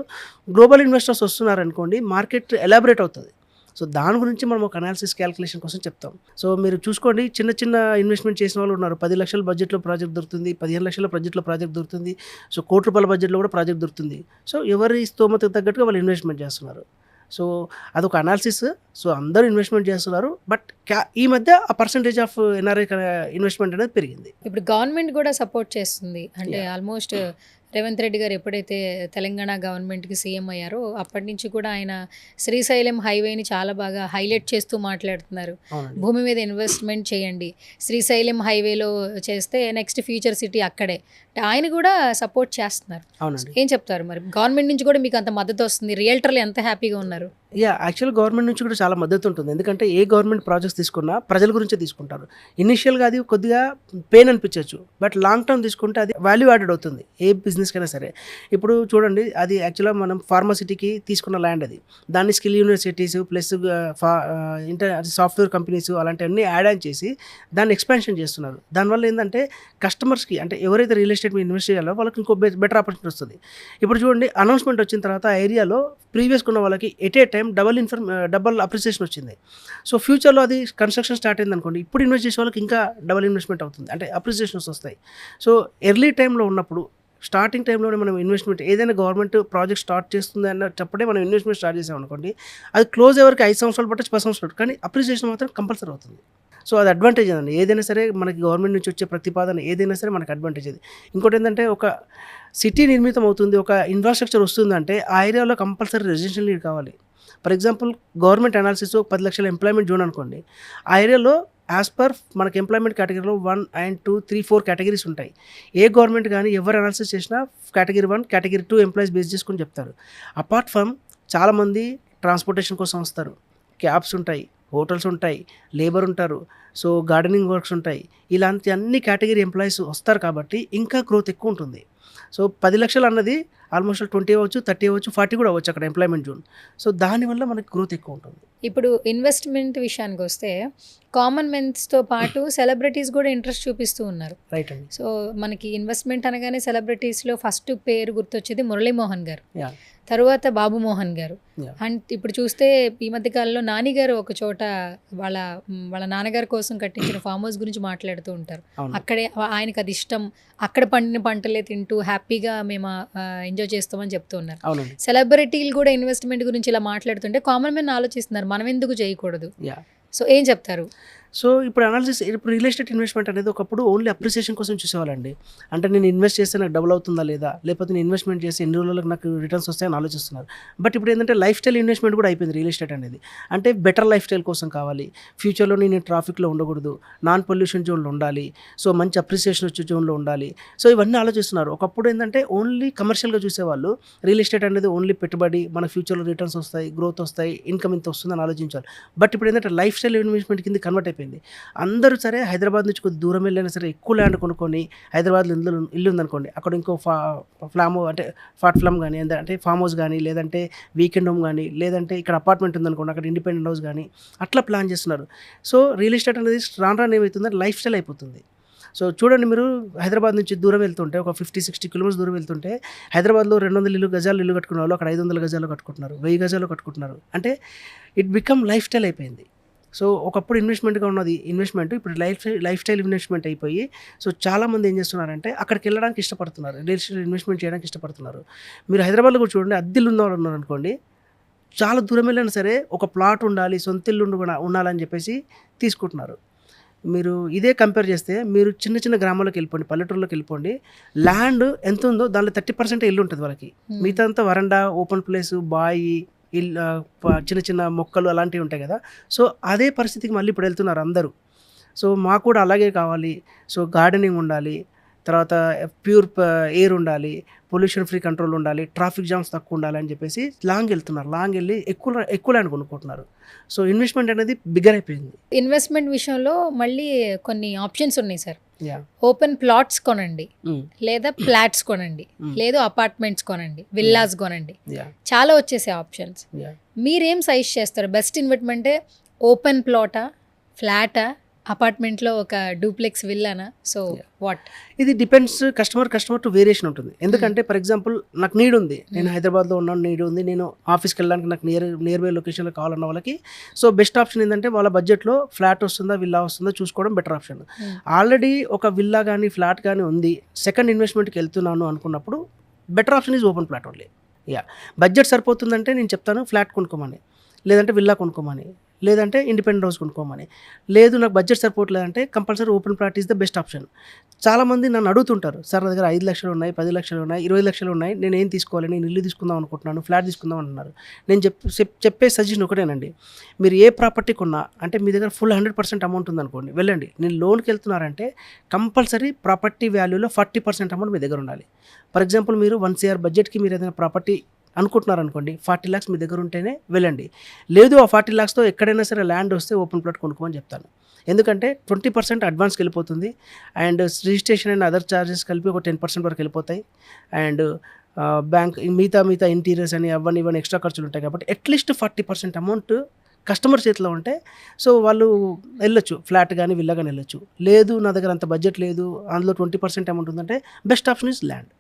గ్లోబల్ ఇన్వెస్టర్స్ వస్తున్నారు అనుకోండి, మార్కెట్ ఎలాబరేట్ అవుతుంది. సో దాని గురించి మనం ఒక అనాలిసిస్ క్యాలిక్యులేషన్ కోసం చెప్తాం. సో మీరు చూసుకోండి, చిన్న చిన్న ఇన్వెస్ట్మెంట్ చేసిన వాళ్ళు ఉన్నారు. 10 లక్షల బడ్జెట్లో ప్రాజెక్ట్ దొరుకుతుంది, 15 లక్షల బడ్జెట్లో ప్రాజెక్ట్ దొరుకుతుంది, సో ₹1,00,00,000 బడ్జెట్లో కూడా ప్రాజెక్ట్ దొరుకుతుంది. సో ఎవరి స్తోమతకు తగ్గట్టుగా వాళ్ళు ఇన్వెస్ట్మెంట్ చేస్తున్నారు. సో అదొక అనాలిసిస్. సో అందరూ ఇన్వెస్ట్మెంట్ చేస్తున్నారు, బట్ ఈ మధ్య ఆ పర్సంటేజ్ ఆఫ్ ఎన్ఆర్ఐ ఇన్వెస్ట్మెంట్ అనేది పెరిగింది. ఇప్పుడు గవర్నమెంట్ కూడా సపోర్ట్ చేస్తుంది. అంటే ఆల్మోస్ట్ రేవంత్ రెడ్డి గారు ఎప్పుడైతే తెలంగాణ గవర్నమెంట్కి సీఎం అయ్యారో అప్పటి నుంచి కూడా ఆయన శ్రీశైలం హైవేని చాలా బాగా హైలైట్ చేస్తూ మాట్లాడుతున్నారు. అవునండి. భూమి మీద ఇన్వెస్ట్మెంట్ చేయండి, శ్రీశైలం హైవేలో చేస్తే నెక్స్ట్ ఫ్యూచర్ సిటీ అక్కడే. ఆయన కూడా సపోర్ట్ చేస్తున్నారు. అవునండి. ఏం చెప్తారు మరి? గవర్నమెంట్ నుంచి కూడా మీకు అంత మద్దతు వస్తుంది, రియల్టర్లు ఎంత హ్యాపీగా ఉన్నారు? యాక్చువల్ గవర్నమెంట్ నుంచి కూడా చాలా మద్దతు ఉంటుంది. ఎందుకంటే ఏ గవర్నమెంట్ ప్రాజెక్ట్స్ తీసుకున్నా ప్రజల గురించే తీసుకుంటారు. ఇనిషియల్గా అది కొద్దిగా పెయిన్ అనిపించవచ్చు, బట్ లాంగ్ టర్మ్ తీసుకుంటే అది వాల్యూ యాడెడ్ అవుతుంది ఏ బిజినెస్కైనా సరే. ఇప్పుడు చూడండి, అది యాక్చువల్గా మనం ఫార్మసిటీకి తీసుకున్న ల్యాండ్, అది దాన్ని skill universities plus software companies అలాంటివన్నీ యాడ్ ఆన్ చేసి దాన్ని ఎక్స్పాన్షన్ చేస్తున్నారు. దానివల్ల ఏంటంటే కస్టమర్స్కి, అంటే ఎవరైతే రియల్ ఎస్టేట్ మీద ఇన్వెస్ట్ చేయాలో వాళ్ళకి ఇంకో బెటర్ ఆపర్చునిటీ వస్తుంది. ఇప్పుడు చూడండి, అనౌన్స్మెంట్ వచ్చిన తర్వాత ఆ ఏరియాలో ప్రీవియస్గా ఉన్న వాళ్ళకి at a time double appreciation వచ్చింది. సో ఫ్యూచర్లో అది కన్స్ట్రక్షన్ స్టార్ట్ అయింది అనుకోండి, ఇప్పుడు ఇన్వెస్ట్ చేసే వాళ్ళకి ఇంకా డబల్ ఇన్వెస్ట్మెంట్ అవుతుంది, అంటే అప్రిసియేషన్స్ వస్తాయి. సో ఎర్లీ టైంలో ఉన్నప్పుడు, స్టార్టింగ్ టైంలోనే మనం ఇన్వెస్ట్మెంట్ ఏదైనా గవర్నమెంట్ ప్రాజెక్ట్ స్టార్ట్ చేస్తుంది అన్నప్పుడే మనం ఇన్వెస్ట్మెంట్ స్టార్ట్ చేసాం అనుకోండి, అది క్లోజ్ అయ్యేవరకు 5 సంవత్సరాలు పట్టచ్చు, 10 సంవత్సరాలు, కానీ అప్రిసియేషన్ మాత్రం కంపల్సరీ అవుతుంది. సో అది అడ్వాంటేజ్ అండి. ఏదైనా సరే మనకి గవర్నమెంట్ నుంచి వచ్చే ప్రతిపాదన ఏదైనా సరే మనకి అడ్వాంటేజ్ అది. ఇంకోటి ఏంటంటే, ఒక సిటీ నిర్మితం అవుతుంది, ఒక ఇన్ఫ్రాస్ట్రక్చర్ వస్తుందంటే ఆ ఏరియాలో కంపల్సరీ రెసిడెన్షియల్ నీడ్ కావాలి. ఫర్ ఎగ్జాంపుల్, గవర్నమెంట్ అనాలిసిస్ 10 లక్షల ఎంప్లాయ్మెంట్ జోన్ అనుకోండి, ఆ ఏరియాలో యాజ్ పర్ మనకి ఎంప్లాయ్మెంట్ కేటగిరీలో 1 and 2, 3, 4 కేటగిరీస్ ఉంటాయి. ఏ గవర్నమెంట్ కానీ ఎవరు అనాలిసిస్ చేసినా కేటగిరీ 1, కేటగిరీ 2 ఎంప్లాయీస్ బేస్ చేసుకొని చెప్తారు. అపార్ట్ ఫ్రమ్ చాలామంది ట్రాన్స్పోర్టేషన్ కోసం వస్తారు, క్యాబ్స్ ఉంటాయి, హోటల్స్ ఉంటాయి, లేబర్ ఉంటారు, సో గార్డెనింగ్ వర్క్స్ ఉంటాయి, ఇలాంటి అన్ని కేటగిరీ ఎంప్లాయీస్ వస్తారు కాబట్టి ఇంకా గ్రోత్ ఎక్కువ ఉంటుంది. సో 10 లక్షలు అన్నది ఆల్మోస్ట్ 20 అవ్వచ్చు, 30 అవ్వచ్చు, 40 కూడా అవ్వచ్చు అక్కడ ఎంప్లాయ్మెంట్ జోన్. సో దానివల్ల మనకి గ్రోత్ ఎక్కువ ఉంటుంది. ఇప్పుడు ఇన్వెస్ట్మెంట్ విషయానికి వస్తే కామన్ మెన్స్తో పాటు సెలబ్రిటీస్ కూడా ఇంట్రెస్ట్ చూపిస్తూ ఉన్నారు. రైట్ అండి. సో మనకి ఇన్వెస్ట్మెంట్ అనగానే సెలబ్రిటీస్లో ఫస్ట్ పేరు గుర్తొచ్చేది మురళీమోహన్ గారు, యా తర్వాత బాబు మోహన్ గారు. Yeah. అండ్ ఇప్పుడు చూస్తే ఈ మధ్య కాలంలో నాని గారు ఒక చోట వాళ్ళ నాన్నగారి కోసం కట్టించిన ఫామ్ హౌస్ గురించి మాట్లాడుతూ ఉంటారు. అవును. అక్కడే ఆయనకు అది ఇష్టం, అక్కడ పండిన పంటలే తింటూ హ్యాపీగా మేము ఎంజాయ్ చేస్తామని చెప్తూ ఉన్నారు. అవునండి. సెలబ్రిటీలు కూడా ఇన్వెస్ట్మెంట్ గురించి ఇలా మాట్లాడుతుంటే కామన్ మ్యాన్ ఆలోచిస్తున్నారు, మనం ఎందుకు చేయకూడదు? యా సో ఏం చెప్తారు? సో ఇప్పుడు అనాలిసిస్, ఇప్పుడు రియల్ ఎస్టేట్ ఇన్వెస్ట్మెంట్ అనేది ఒకప్పుడు ఓన్లీ అప్రిసియేషన్ కోసం చూసేవాళ్ళండి. అంటే నేను ఇన్వెస్ట్ చేస్తే నాకు డబుల్ అవుతుందా లేదా, లేకపోతే నేను ఇన్వెస్ట్మెంట్ చేస్తే ఎన్ని రోజులకు నాకు రిటర్న్స్ వస్తాయని ఆలోచిస్తున్నారు. బట్ ఇప్పుడు ఏంటంటే లైఫ్ స్టైల్ ఇన్వెస్ట్మెంట్ కూడా అయిపోయింది రియల్ ఎస్టేట్ అనేది. అంటే బెటర్ లైఫ్ స్టైల్ కోసం కావాలి, ఫ్యూచర్లో నేను ట్రాఫిక్లో ఉండకూడదు, నాన్ పొల్యూషన్ జోన్లో ఉండాలి, సో మంచి అప్రిసియేషన్ వచ్చే జోన్లో ఉండాలి. సో ఇవన్నీ ఆలోచిస్తున్నారు. ఒకప్పుడు ఏంటంటే ఓన్లీ కమర్షియల్గా చూసేవాళ్ళు, రియల్ ఎస్టేట్ అనేది ఓన్లీ పెట్టుబడి, మన ఫ్యూచర్లో రిటర్న్స్ వస్తాయి, గ్రోత్ వస్తాయి, ఇన్కమ్ ఇంత వస్తుందని ఆలోచించాలి. బట్ ఇప్పుడు ఏంటంటే లైఫ్ స్టైల్ ఇన్వెస్ట్మెంట్ కింద కన్వర్ట్ అయిపోయింది. అందరూ సరే హైదరాబాద్ నుంచి కొద్ది దూరం వెళ్ళినా సరే ఎక్కువ ల్యాండ్ కొనుక్కొని, హైదరాబాద్లో ఇల్లు ఉందనుకోండి, అక్కడ ఇంకో ఫాట్ ఫ్లామ్ కానీ, అంటే ఫామ్ హౌస్ కానీ, లేదంటే వీకెండ్ హోమ్ కానీ, లేదంటే ఇక్కడ అపార్ట్మెంట్ ఉందనుకోండి అక్కడ ఇండిపెండెంట్ హౌస్ కానీ, అట్లా ప్లాన్ చేస్తున్నారు. సో రియల్ ఎస్టేట్ అనేది రాను ఏమవుతుందంటే లైఫ్ స్టైల్ అయిపోతుంది. సో చూడండి, మీరు హైదరాబాద్ నుంచి దూరం వెళ్తుంటే, ఒక 50-60 కిలోమీటర్స్ దూరం వెళ్తుంటే, హైదరాబాద్లో 200 గజాలు ఇల్లు కట్టుకున్న వాళ్ళు అక్కడ 500 గజాలు కట్టుకుంటున్నారు, 1000 గజాలు కట్టుకుంటున్నారు. అంటే ఇట్ బికమ్ లైఫ్ స్టైల్ అయిపోయింది. సో ఒకప్పుడు ఇన్వెస్ట్మెంట్గా ఉన్నది ఇన్వెస్ట్మెంట్ ఇప్పుడు లైఫ్ స్టైల్ ఇన్వెస్ట్మెంట్ అయిపోయి, సో చాలామంది ఏం చేస్తున్నారంటే అక్కడికి వెళ్ళడానికి ఇష్టపడుతున్నారు, రియల్ ఎస్టేట్ ఇన్వెస్ట్మెంట్ చేయడానికి ఇష్టపడుతున్నారు. మీరు హైదరాబాద్లో కూడా చూడండి, అద్దెలు ఉన్నారు అనుకోండి, చాలా దూరం వెళ్ళినా సరే ఒక ప్లాట్ ఉండాలి, సొంత ఇల్లు ఉండాలని చెప్పేసి తీసుకుంటున్నారు. మీరు ఇదే కంపేర్ చేస్తే మీరు చిన్న గ్రామాలకు వెళ్ళిపోండి, పల్లెటూరులోకి వెళ్ళిపోండి, ల్యాండ్ ఎంత ఉందో దానిలో 30% ఇల్లు ఉంటుంది వాళ్ళకి, మిగతా అంతా వరండా, ఓపెన్ ప్లేస్, బాయి, చిన్న మొక్కలు అలాంటివి ఉంటాయి కదా. సో అదే పరిస్థితికి మళ్ళీ ఇప్పుడు వెళ్తున్నారు అందరూ. సో మాకు కూడా అలాగే కావాలి, సో గార్డెనింగ్ ఉండాలి, తర్వాత ప్యూర్ ఎయిర్ ఉండాలి, పొల్యూషన్ ఫ్రీ కంట్రోల్ ఉండాలి, ట్రాఫిక్ జామ్స్ తక్కువ ఉండాలి అని చెప్పేసి లాంగ్ వెళ్ళి ఎక్కువ ల్యాండ్ కొనుక్కుంటున్నారు. సో ఇన్వెస్ట్మెంట్ అనేది బిగ్గర్ అయిపోయింది. ఇన్వెస్ట్మెంట్ విషయంలో మళ్ళీ కొన్ని ఆప్షన్స్ ఉన్నాయి సార్. ఓపెన్ ప్లాట్స్ కొనండి, లేదా ఫ్లాట్స్ కొనండి, లేదు అపార్ట్మెంట్స్ కొనండి, విల్లాస్ కొనండి, చాలా వచ్చేసే ఆప్షన్స్. మీరేం సజెస్ట్ చేస్తారు? బెస్ట్ ఇన్వెస్ట్మెంటే ఓపెన్ ప్లాటా, ఫ్లాటా, అపార్ట్మెంట్లో ఒక డూప్లెక్స్ విల్లానా? So what? ఇది డిపెండ్స్ కస్టమర్ టు వేరియేషన్ ఉంటుంది. ఎందుకంటే ఫర్ ఎగ్జాంపుల్ నాకు నీడ్ ఉంది, నేను హైదరాబాద్లో ఉన్నాను, నీడ్ ఉంది, నేను ఆఫీస్కి వెళ్ళడానికి నాకు నియర్ బై లొకేషన్లో కావాలన్న వాళ్ళకి సో బెస్ట్ ఆప్షన్ ఏంటంటే వాళ్ళ బడ్జెట్లో ఫ్లాట్ వస్తుందా విల్లా వస్తుందా చూసుకోవడం బెటర్ ఆప్షన్. ఆల్రెడీ ఒక విల్లా కానీ ఫ్లాట్ కానీ ఉంది, సెకండ్ ఇన్వెస్ట్మెంట్కి వెళ్తున్నాను అనుకున్నప్పుడు better option is open plot only. Budget సరిపోతుందంటే నేను చెప్తాను ఫ్లాట్ కొనుక్కోమని, లేదంటే విల్లా కొనుక్కోమని, లేదంటే ఇండిపెండెంట్ హౌస్ కొనుక్కోమని. లేదు నాకు బడ్జెట్ సరిపోవట్లేదంటే compulsory open plot is the best option. చాలామంది నన్ను అడుగుతుంటారు, సార్ నా దగ్గర 5 లక్షలు ఉన్నాయి, 10 లక్షలు ఉన్నాయి, 20 లక్షలు ఉన్నాయి, నేను ఏం తీసుకోవాలి, నేను ఇల్లు తీసుకుందాం అనుకుంటున్నాను, ఫ్లాట్ తీసుకుందాం అంటున్నారు. నేను చెప్పే సజెషన్ ఒకటేనండి, మీరు ఏ ప్రాపర్టీ కొన్నా అంటే మీ దగ్గర ఫుల్ 100% అమౌంట్ ఉందనుకోండి, వెళ్ళండి. నేను లోన్కి వెళ్తున్నారంటే కంపల్సరీ ప్రాపర్టీ వాల్యూలో 40% అమౌంట్ మీ దగ్గర ఉండాలి. ఫర్ ఎగ్జాంపుల్ మీరు 1 CR బడ్జెట్కి మీరు ఏదైనా ప్రాపర్టీ అనుకుంటున్నారనుకోండి, 40 lakhs మీ దగ్గర ఉంటేనే వెళ్ళండి. లేదు ఆ 40 lakhsతో ఎక్కడైనా సరే ల్యాండ్ వస్తే ఓపెన్ ప్లాట్ కొనుక్కోమని చెప్తాను. ఎందుకంటే 20% అడ్వాన్స్కి వెళ్ళిపోతుంది, and registration and other charges కలిపి ఒక 10% వరకు వెళ్ళిపోతాయి, అండ్ బ్యాంక్ మిగతా ఇంటీరియర్స్ అని అవన్నీ ఇవన్నీ ఎక్స్ట్రా ఖర్చులు ఉంటాయి. కాబట్టి అట్లీస్ట్ 40% అమౌంట్ కస్టమర్ చేతిలో ఉంటే సో వాళ్ళు వెళ్ళొచ్చు, ఫ్లాట్ కానీ విల్లా కానీ వెళ్ళొచ్చు. లేదు నా దగ్గర అంత బడ్జెట్ లేదు, అందులో 20% అమౌంట్ ఉందంటే best option is land.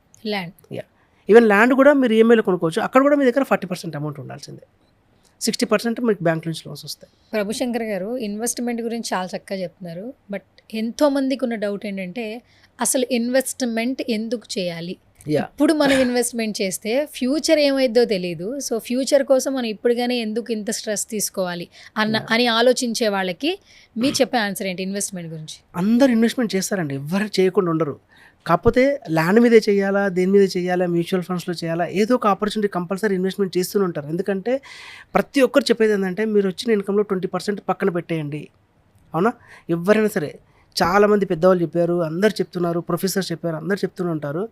Yeah, even land కూడా మీరు ఈఎంఐలో కొనుక్కోవచ్చు. అక్కడ కూడా మీ దగ్గర 40% అమౌంట్ ఉండాల్సిందే. 60% మీకు బ్యాంక్ నుంచి లోన్స్ వస్తాయి. ప్రభుశంకర్ గారు ఇన్వెస్ట్మెంట్ గురించి చాలా చక్కగా చెప్తున్నారు. బట్ ఎంతో మందికి ఉన్న డౌట్ ఏంటంటే అసలు ఇన్వెస్ట్మెంట్ ఎందుకు చేయాలి? ఇప్పుడు మనం ఇన్వెస్ట్మెంట్ చేస్తే ఫ్యూచర్ ఏమైద్దో తెలియదు. సో ఫ్యూచర్ కోసం మనం ఇప్పుడుగానే ఎందుకు ఇంత స్ట్రెస్ తీసుకోవాలి అని ఆలోచించే వాళ్ళకి మీరు చెప్పే ఆన్సర్ ఏంటి ఇన్వెస్ట్మెంట్ గురించి? అందరు ఇన్వెస్ట్మెంట్ చేస్తారండి, ఎవరు చేయకుండా ఉండరు. కాకపోతే ల్యాండ్ మీదే చేయాలా, దేని మీద చేయాలా, మ్యూచువల్ ఫండ్స్లో చేయాలా, ఏదో ఒక ఆపర్చునిటీ కంపల్సరీ ఇన్వెస్ట్మెంట్ చేస్తూనే ఉంటారు. ఎందుకంటే ప్రతి ఒక్కరు చెప్పేది ఏంటంటే మీరు వచ్చిన ఇన్కంలో 20% పక్కన పెట్టేయండి. అవునా? ఎవరైనా సరే, చాలామంది పెద్దవాళ్ళు చెప్పారు, అందరు చెప్తున్నారు, ప్రొఫెసర్స్ చెప్పారు, అందరు చెప్తూనే ఉంటారు,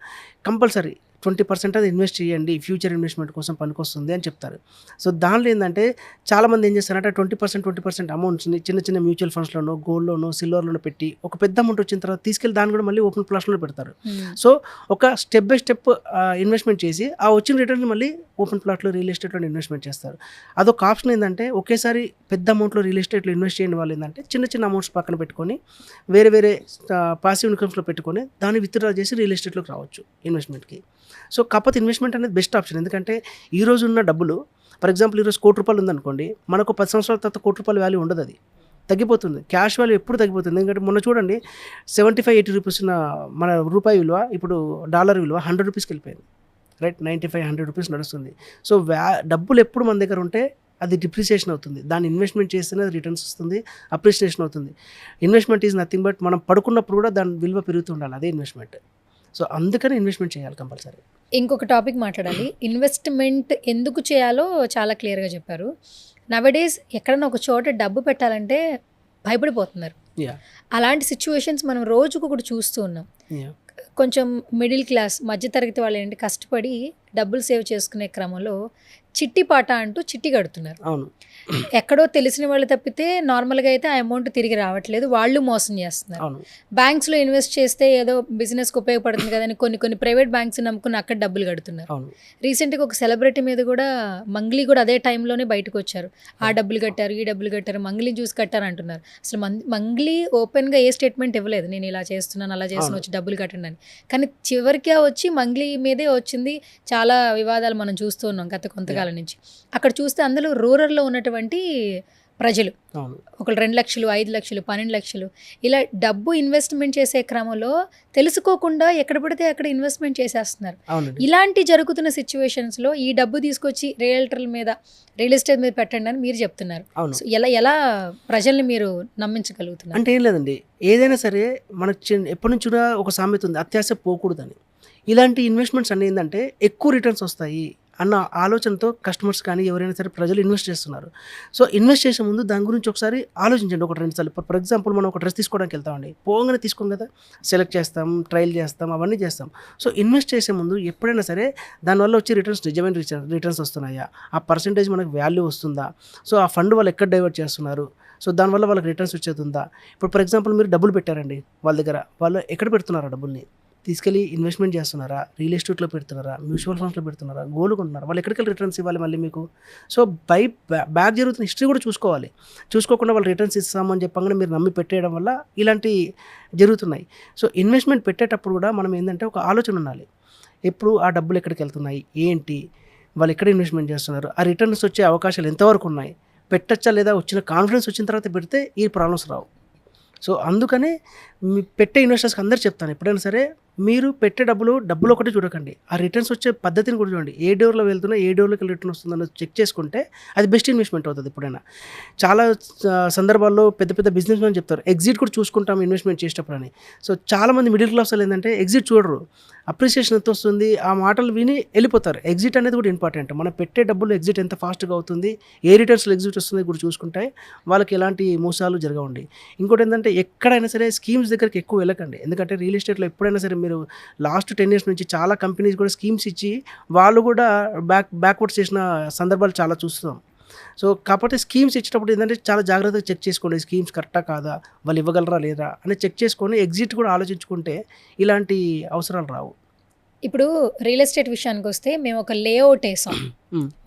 కంపల్సరీ 20% అది ఇన్వెస్ట్ చేయండి, ఫ్యూచర్ ఇన్వెస్ట్మెంట్ కోసం పనికొస్తుంది అని చెప్తారు. సో దానిలో ఏంటంటే చాలామంది ఏం చేస్తారంటే 20% అమౌంట్స్ని చిన్న చిన్న మ్యూచువల్ ఫండ్స్లోనో, గోల్డ్లోనో, సిల్వర్లోనో పెట్టి ఒక పెద్ద అమౌంట్ వచ్చిన తర్వాత తీసుకెళ్ళి దాన్ని కూడా మళ్ళీ ఓపెన్ ప్లాట్స్లో పెడతారు. సో ఒక స్టెప్ బై స్టెప్ ఇన్వెస్ట్మెంట్ చేసి ఆ వచ్చిన రిటర్న్ మళ్ళీ ఓపెన్ ప్లాట్లో రియల్ ఎస్టేట్లో ఇన్వెస్ట్మెంట్ చేస్తారు. అదొక ఆప్షన్. ఏంటంటే ఒకేసారి పెద్ద అమౌంట్లో రియల్ ఎస్టేట్లో ఇన్వెస్ట్ చేయని వాళ్ళు ఏంటంటే చిన్న చిన్న అమౌంట్స్ పక్కన పెట్టుకొని వేరే పాసివ్ ఇన్కమ్స్లో పెట్టుకొని దాన్ని విత్డ్రా చేసి రియల్ ఎస్టేట్లోకి రావచ్చు ఇన్వెస్ట్మెంట్కి. సో కాకపోతే ఇన్వెస్ట్మెంట్ అనేది బెస్ట్ ఆప్షన్. ఎందుకంటే ఈ రోజు ఉన్న డబ్బులు, ఫర్ ఎగ్జాంపుల్ ఈరోజు ₹1,00,00,000 ఉందనుకోండి, మనకు 10 సంవత్సరాల తర్వాత ₹1,00,00,000 వాల్యూ ఉండదు, అది తగ్గిపోతుంది. క్యాష్ వాల్యూ ఎప్పుడు తగ్గిపోతుంది. ఎందుకంటే మొన్న చూడండి 75-80 రూపీస్ ఉన్న మన రూపాయి విలువ ఇప్పుడు డాలర్ విలువ ₹100కి వెళ్ళిపోయింది. రైట్, 95-100 రూపీస్ నడుస్తుంది. సో డబ్బులు ఎప్పుడు మన దగ్గర ఉంటే అది డిప్రిసియేషన్ అవుతుంది. దాన్ని ఇన్వెస్ట్మెంట్ చేస్తేనే అది రిటర్న్స్ వస్తుంది, అప్రిసియేషన్ అవుతుంది. ఇన్వెస్ట్మెంట్ ఈజ్ నథింగ్ బట్ మనం పడుకున్నప్పుడు కూడా దాని విలువ పెరుగుతూ ఉండాలి, అదే ఇన్వెస్ట్మెంట్. సో అందుకని ఇన్వెస్ట్మెంట్ చేయాలి కంపల్సరీ. ఇంకొక టాపిక్ మాట్లాడాలి. ఇన్వెస్ట్మెంట్ ఎందుకు చేయాలో చాలా క్లియర్గా చెప్పారు. నవడేస్ ఎక్కడన్నా ఒక చోట డబ్బు పెట్టాలంటే భయపడిపోతున్నారు. అలాంటి సిచ్యువేషన్స్ మనం రోజుకు కూడా చూస్తూ ఉన్నాం. కొంచెం మిడిల్ క్లాస్ మధ్యతరగతి వాళ్ళు ఏంటి కష్టపడి డబ్బులు సేవ్ చేసుకునే క్రమంలో చిట్టి పాట అంటూ చిట్టి కడుతున్నారు. అవును, ఎక్కడో తెలిసిన వాళ్ళు తప్పితే నార్మల్గా అయితే ఆ అమౌంట్ తిరిగి రావట్లేదు, వాళ్ళు మోసం చేస్తున్నారు. బ్యాంక్స్లో ఇన్వెస్ట్ చేస్తే ఏదో బిజినెస్కి ఉపయోగపడుతుంది కదని కొన్ని ప్రైవేట్ బ్యాంక్స్ నమ్ముకుని అక్కడ డబ్బులు కడుతున్నారు. రీసెంట్గా ఒక సెలబ్రిటీ మీద కూడా మంగ్లీ కూడా అదే టైంలోనే బయటకు వచ్చారు. ఆ డబ్బులు కట్టారు, ఈ డబ్బులు కట్టారు, మంగ్లీ చూసి కట్టారు అంటున్నారు. అసలు మంగ్లీ ఓపెన్గా ఏ స్టేట్మెంట్ ఇవ్వలేదు, నేను ఇలా చేస్తున్నాను అలా చేస్తున్నాను వచ్చి డబ్బులు కట్టండి అని. కానీ చివరికి వచ్చి మంగ్లీ మీదే వచ్చింది. చాలా వివాదాలు మనం చూస్తూ ఉన్నాం గత కొంతకాలం నుంచి. అక్కడ చూస్తే అందులో రూరల్లో ఉన్నటువంటి ప్రజలు ఒకళ్ళు 2 లక్షలు, 5 లక్షలు, 12 లక్షలు ఇలా డబ్బు ఇన్వెస్ట్మెంట్ చేసే క్రమంలో తెలుసుకోకుండా ఎక్కడ పడితే అక్కడ ఇన్వెస్ట్మెంట్ చేసేస్తున్నారు. ఇలాంటి జరుగుతున్న సిచ్యువేషన్స్లో ఈ డబ్బు తీసుకొచ్చి రియల్ ఎస్టేట్ మీద పెట్టండి అని మీరు చెప్తున్నారు. ఎలా ప్రజల్ని మీరు నమ్మించగలుగుతున్నారు? అంటే ఏం లేదండి, ఏదైనా సరే మనకు ఎప్పటి నుంచి ఒక సామెత ఉంది, అత్యాశ పోకూడదని. ఇలాంటి ఇన్వెస్ట్మెంట్స్ అన్నీ ఏంటంటే ఎక్కువ రిటర్న్స్ వస్తాయి అన్న ఆలోచనతో కస్టమర్స్ కానీ ఎవరైనా సరే ప్రజలు ఇన్వెస్ట్ చేస్తున్నారు. సో ఇన్వెస్ట్ చేసే ముందు దాని గురించి ఒకసారి ఆలోచించండి, 1-2 సార్లు. ఫర్ ఎగ్జాంపుల్ మనం ఒక డ్రెస్ తీసుకోవడానికి వెళ్తామండి, పోగానే తీసుకోం కదా, సెలెక్ట్ చేస్తాం, ట్రయల్ చేస్తాం, అవన్నీ చేస్తాం. సో ఇన్వెస్ట్ చేసే ముందు ఎప్పుడైనా సరే దానివల్ల వచ్చే రిటర్న్స్ నిజమైన రిటర్న్స్ వస్తున్నాయా, ఆ పర్సంటేజ్ మనకు వాల్యూ వస్తుందా, సో ఆ ఫండ్ వాళ్ళు ఎక్కడ డైవర్ట్ చేస్తున్నారు, సో దానివల్ల వాళ్ళకి రిటర్న్స్ వచ్చేది. ఇప్పుడు ఫర్ ఎగ్జాంపుల్ మీరు డబ్బులు పెట్టారండి వాళ్ళ దగ్గర, వాళ్ళు ఎక్కడ పెడుతున్నారు డబ్బుల్ని, తీసుకెళ్ళి ఇన్వెస్ట్మెంట్ చేస్తున్నారా, రియల్ ఎస్టేట్లో పెడుతున్నారా, మ్యూచువల్ ఫండ్స్లో పెడుతున్నారా, గోల్డ్ కొంటున్నారా, వాళ్ళు ఎక్కడికి రిటర్న్స్ ఇవ్వాలి మళ్ళీ మీకు. సో బ్యాక్ జరుగుతున్న హిస్టరీ కూడా చూసుకోవాలి. చూసుకోకుండా వాళ్ళు రిటర్న్స్ ఇస్తామని చెప్పగానే మీరు నమ్మి పెట్టేయడం వల్ల ఇలాంటి జరుగుతున్నాయి. సో ఇన్వెస్ట్మెంట్ పెట్టేటప్పుడు కూడా మనం ఏంటంటే ఒక ఆలోచన ఉండాలి, ఎప్పుడు ఆ డబ్బులు ఎక్కడికి వెళ్తున్నాయి, ఏంటి, వాళ్ళు ఎక్కడ ఇన్వెస్ట్మెంట్ చేస్తున్నారు, ఆ రిటర్న్స్ వచ్చే అవకాశాలు ఎంతవరకు ఉన్నాయి, పెట్టచ్చా లేదా, వచ్చిన కాన్ఫిడెన్స్ వచ్చిన తర్వాత పెడితే ఈ ప్రాబ్లమ్స్ రావు. సో అందుకనే పెట్టే ఇన్వెస్టర్స్కి అందరు చెప్తాను, ఎప్పుడైనా సరే మీరు పెట్టే డబ్బులు ఒకటి చూడకండి, ఆ రిటర్న్స్ వచ్చే పద్ధతిని కూడా చూడండి. ఏ డోర్లో వెళ్తున్నా ఏ డోర్లోకి రిటర్న్ వస్తుందో చెక్ చేసుకుంటే అది బెస్ట్ ఇన్వెస్ట్మెంట్ అవుతుంది ఎప్పుడైనా. చాలా సందర్భాల్లో పెద్ద పెద్ద బిజినెస్ మ్యాన్ చెప్తారు ఎగ్జిట్ కూడా చూసుకుంటాం ఇన్వెస్ట్మెంట్ చేసేటప్పుడు అని. సో చాలామంది మిడిల్ క్లాస్ వాళ్ళు ఏంటంటే ఎగ్జిట్ చూడరు, అప్రిసియేషన్ ఎంత వస్తుంది ఆ మాటలు విని వెళ్ళిపోతారు. ఎగ్జిట్ అనేది కూడా ఇంపార్టెంట్. మనం పెట్టే డబ్బులు ఎగ్జిట్ ఎంత ఫాస్ట్గా అవుతుంది, ఏ రిటర్న్స్లో ఎగ్జిట్ వస్తుంది కూడా చూసుకుంటే వాళ్ళకి ఎలాంటి మోసాలు జరగవండి. ఇంకోటి ఏంటంటే ఎక్కడైనా సరే స్కీమ్స్ దగ్గరికి ఎక్కువ వెళ్ళకండి. ఎందుకంటే రియల్ ఎస్టేట్లో ఎప్పుడైనా సరే మీరు లాస్ట్ 10 years నుంచి చాలా కంపెనీస్ కూడా స్కీమ్స్ ఇచ్చి వాళ్ళు కూడా బ్యాక్వర్డ్స్ చేసిన సందర్భాలు చాలా చూస్తున్నాం. సో కాకపోతే స్కీమ్స్ ఇచ్చేటప్పుడు ఏంటంటే చాలా జాగ్రత్తగా చెక్ చేసుకోండి, స్కీమ్స్ కరెక్టా కాదా, వాళ్ళు ఇవ్వగలరా లేదా అని చెక్ చేసుకొని ఎగ్జిట్ కూడా ఆలోచించుకుంటే ఇలాంటి అవసరాలు రావు. ఇప్పుడు రియల్ ఎస్టేట్ విషయానికి వస్తే మేము ఒక లేఅవుట్ వేసాం,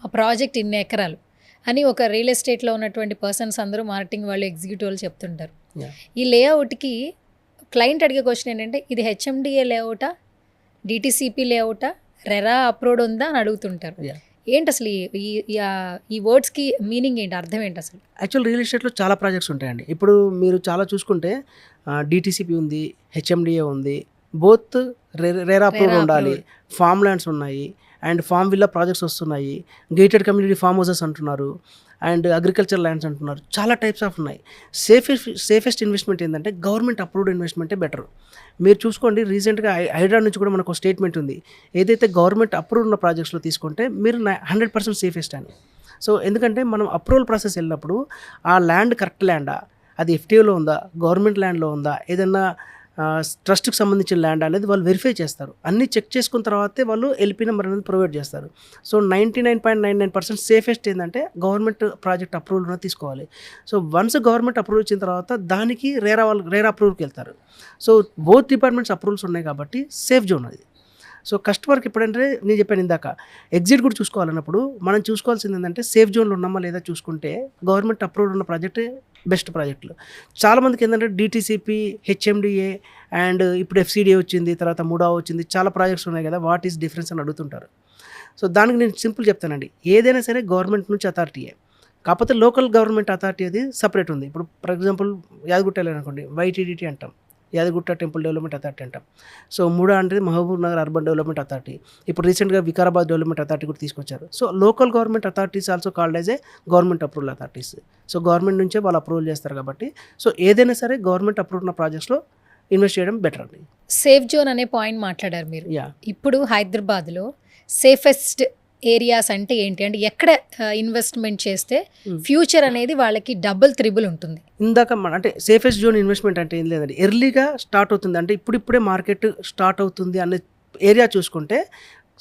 ఆ ప్రాజెక్ట్ ఇన్ని ఎకరాలు అని ఒక రియల్ ఎస్టేట్లో ఉన్నటువంటి పర్సన్స్ అందరూ మార్కెటింగ్ వాళ్ళు ఎగ్జిక్యూటివ్ వాళ్ళు చెప్తుంటారు. ఈ లేఅవుట్కి క్లయింట్ అడిగే క్వశ్చన్ ఏంటంటే ఇది హెచ్ఎండిఏ లేఅవుటా, డిటిసిపి లేఅవుటా, రెరా అప్రూవ్డ్ ఉందా అని అడుగుతుంటారు. ఏంటి అసలు ఈ వర్డ్స్కి మీనింగ్ ఏంటి, అర్థం ఏంటి అసలు? యాక్చువల్ రియల్ ఎస్టేట్లో చాలా ప్రాజెక్ట్స్ ఉంటాయండి. ఇప్పుడు మీరు చాలా చూసుకుంటే డిటిసిపి ఉంది, హెచ్ఎండిఏ ఉంది, బోత్ రేరా అప్రూవ్డ్ ఉండాలి, ఫామ్ ల్యాండ్స్ ఉన్నాయి, అండ్ ఫామ్ విల్లా ప్రాజెక్ట్స్ వస్తున్నాయి, గేటెడ్ కమ్యూనిటీ ఫామ్ హౌసెస్ అంటున్నారు, అండ్ అగ్రికల్చర్ ల్యాండ్స్ అంటున్నారు. చాలా టైప్స్ ఆఫ్ ఉన్నాయి. సేఫెస్ట్ ఇన్వెస్ట్మెంట్ ఏంటంటే గవర్నమెంట్ అప్రూవ్డ్ ఇన్వెస్ట్మెంటే బెటర్. మీరు చూసుకోండి, రీసెంట్గా హైడ్రా నుంచి కూడా మనకు స్టేట్మెంట్ ఉంది, ఏదైతే గవర్నమెంట్ అప్రూవ్డ్ ఉన్న ప్రాజెక్ట్స్లో తీసుకుంటే మీరు 100% సేఫెస్ట్ అని. సో ఎందుకంటే మనం అప్రూవల్ ప్రాసెస్ వెళ్ళినప్పుడు ఆ ల్యాండ్ కరెక్ట్ ల్యాండా, అది ఎఫ్టీఓలో ఉందా, గవర్నమెంట్ ల్యాండ్లో ఉందా, ఏదన్నా ట్రస్ట్కి సంబంధించిన ల్యాండ్ అనేది వాళ్ళు వెరిఫై చేస్తారు. అన్నీ చెక్ చేసుకున్న తర్వాతే వాళ్ళు ఎల్పీ నెంబర్ అనేది ప్రొవైడ్ చేస్తారు. సో 99.99% సేఫెస్ట్ ఏంటంటే గవర్నమెంట్ ప్రాజెక్ట్ అప్రూవల్ తీసుకోవాలి. సో వన్స్ గవర్నమెంట్ అప్రూవల్ ఇచ్చిన తర్వాత దానికి రేరా అప్రూవల్కి వెళ్తారు. సో బోత్ డిపార్ట్మెంట్స్ అప్రూవల్స్ ఉన్నాయి కాబట్టి సేఫ్ జోన్ అది. సో కస్టమర్కి ఎప్పుడంటే నేను చెప్పాను ఇందాక ఎగ్జిట్ కూడా చూసుకోవాలన్నప్పుడు మనం చూసుకోవాల్సింది ఏంటంటే సేఫ్ జోన్లో ఉన్నామా లేదా చూసుకుంటే గవర్నమెంట్ అప్రూవ్డ్ ఉన్న ప్రాజెక్టే బెస్ట్ ప్రాజెక్టులు. చాలామందికి ఏంటంటే డిటీసీపీ, హెచ్ఎండిఏ అండ్ ఇప్పుడు ఎఫ్సిడిఏ వచ్చింది, తర్వాత ముడా వచ్చింది, చాలా ప్రాజెక్ట్స్ ఉన్నాయి కదా, వాట్ ఈస్ డిఫరెన్స్ అని అడుగుతుంటారు. సో దానికి నేను సింపుల్ చెప్తానండి, ఏదైనా సరే గవర్నమెంట్ నుంచి అథారిటీయే, కాకపోతే లోకల్ గవర్నమెంట్ అథారిటీ అది సపరేట్ ఉంది. ఇప్పుడు ఫర్ ఎగ్జాంపుల్ యాదగిరి గుట్ట అనుకోండి, వైటీడీటీ అంటాం, యాదగిరిగుట్ట టెంపుల్ డెవలప్మెంట్ అథారిటీ అంటాం. సో ముడా అంటే Mahabubnagar urban development authority. ఇప్పుడు రీసెంట్గా వికారాబాద్ డెవలప్మెంట్ అథారిటీ కూడా తీసుకొచ్చారు. So local government authorities also called as a government approval authorities. So government నుంచే వాళ్ళు అప్రూవల్ చేస్తారు కాబట్టి సో ఏదైనా సరే గవర్నమెంట్ అప్రూవ్ ఉన్న ప్రాజెక్ట్స్లో ఇన్వెస్ట్ చేయడం బెటర్ అండి. సేఫ్ జోన్ అనే పాయింట్ మాట్లాడారు మీరు. యా, ఇప్పుడు హైదరాబాద్లో సేఫెస్ట్ ఏరియాస్ అంటే ఏంటి, అంటే ఎక్కడ ఇన్వెస్ట్మెంట్ చేస్తే ఫ్యూచర్ అనేది వాళ్ళకి డబుల్ త్రిబుల్ ఉంటుంది? ఇందాక అంటే సేఫెస్ట్ జోన్ ఇన్వెస్ట్మెంట్ అంటే ఏం లేదండి, ఎర్లీగా స్టార్ట్ అవుతుంది అంటే ఇప్పుడిప్పుడే మార్కెట్ స్టార్ట్ అవుతుంది అనే ఏరియా చూసుకుంటే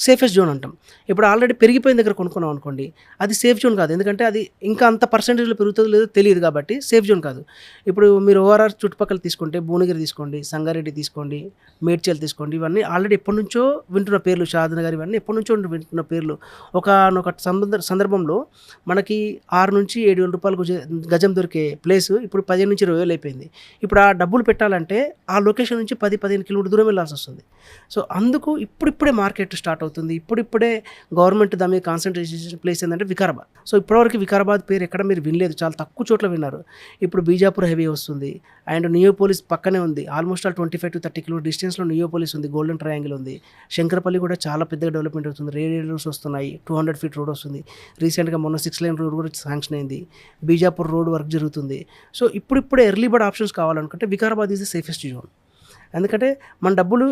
సేఫెస్ట్ జోన్ అంటాం. ఇప్పుడు ఆల్రెడీ పెరిగిపోయిన దగ్గర కొనుక్కున్నాం అనుకోండి, అది సేఫ్ జోన్ కాదు, ఎందుకంటే అది ఇంకా అంత పర్సెంటేజ్లో పెరుగుతుందో లేదో తెలియదు కాబట్టి సేఫ్ జోన్ కాదు. ఇప్పుడు మీరు ఓఆర్ఆర్ చుట్టుపక్కల తీసుకుంటే భువనగిరి తీసుకోండి, సంగారెడ్డి తీసుకోండి, మేడ్చల్ తీసుకోండి, ఇవన్నీ ఆల్రెడీ ఎప్పటి నుంచో వింటున్న పేర్లు, షాద్నగర్, ఇవన్నీ ఎప్పటి నుంచో వింటున్న పేర్లు. ఒక సందర్భంలో మనకి 6 నుంచి 7 వేల రూపాయలకు గజం దొరికే ప్లేస్ ఇప్పుడు 15 నుంచి 20 వేలు అయిపోయింది. ఇప్పుడు ఆ డబ్బులు పెట్టాలంటే ఆ లొకేషన్ నుంచి 10-15 కిలోమీటర్ దూరం వెళ్ళాల్సి వస్తుంది. సో అందుకు ఇప్పుడిప్పుడే మార్కెట్ స్టార్ట్ అవుతుంది, ఇప్పుడిప్పుడే గవర్నమెంట్ దాని మీద కాన్సన్ట్రేషన్ ప్లేస్ ఏంటంటే వికారాబాద్. సో ఇప్పటివరకు వికారాబాద్ పేరు ఎక్కడ మీరు వినలేదు, చాలా తక్కువ చోట్ల విన్నారు. ఇప్పుడు బీజాపూర్ హైవే వస్తుంది, అండ్ నియోపోలిస్ పక్కనే ఉంది, ఆల్మోస్ట్ 25-30 కిలోమీటర్ డిస్టెన్స్లో నియోపోలిస్ ఉంది, గోల్డెన్ ట్రయాంగిల్ ఉంది. శంకరపల్లి కూడా చాలా పెద్దగా డెవలప్మెంట్ అవుతుంది, రేడియేటర్స్ వస్తున్నాయి, 200 feet రోడ్ వస్తుంది. రీసెంట్గా మొన్న 6 lane రోడ్ కూడా శాంక్షన్ అయింది, బీజాపూర్ రోడ్ వర్క్ జరుగుతుంది. సో ఇప్పుడిప్పుడే ఎర్లీ బర్డ్ ఆప్షన్స్ కావాలనుకుంటే Vikarabad is the safest zone. ఎందుకంటే మన డబ్బులు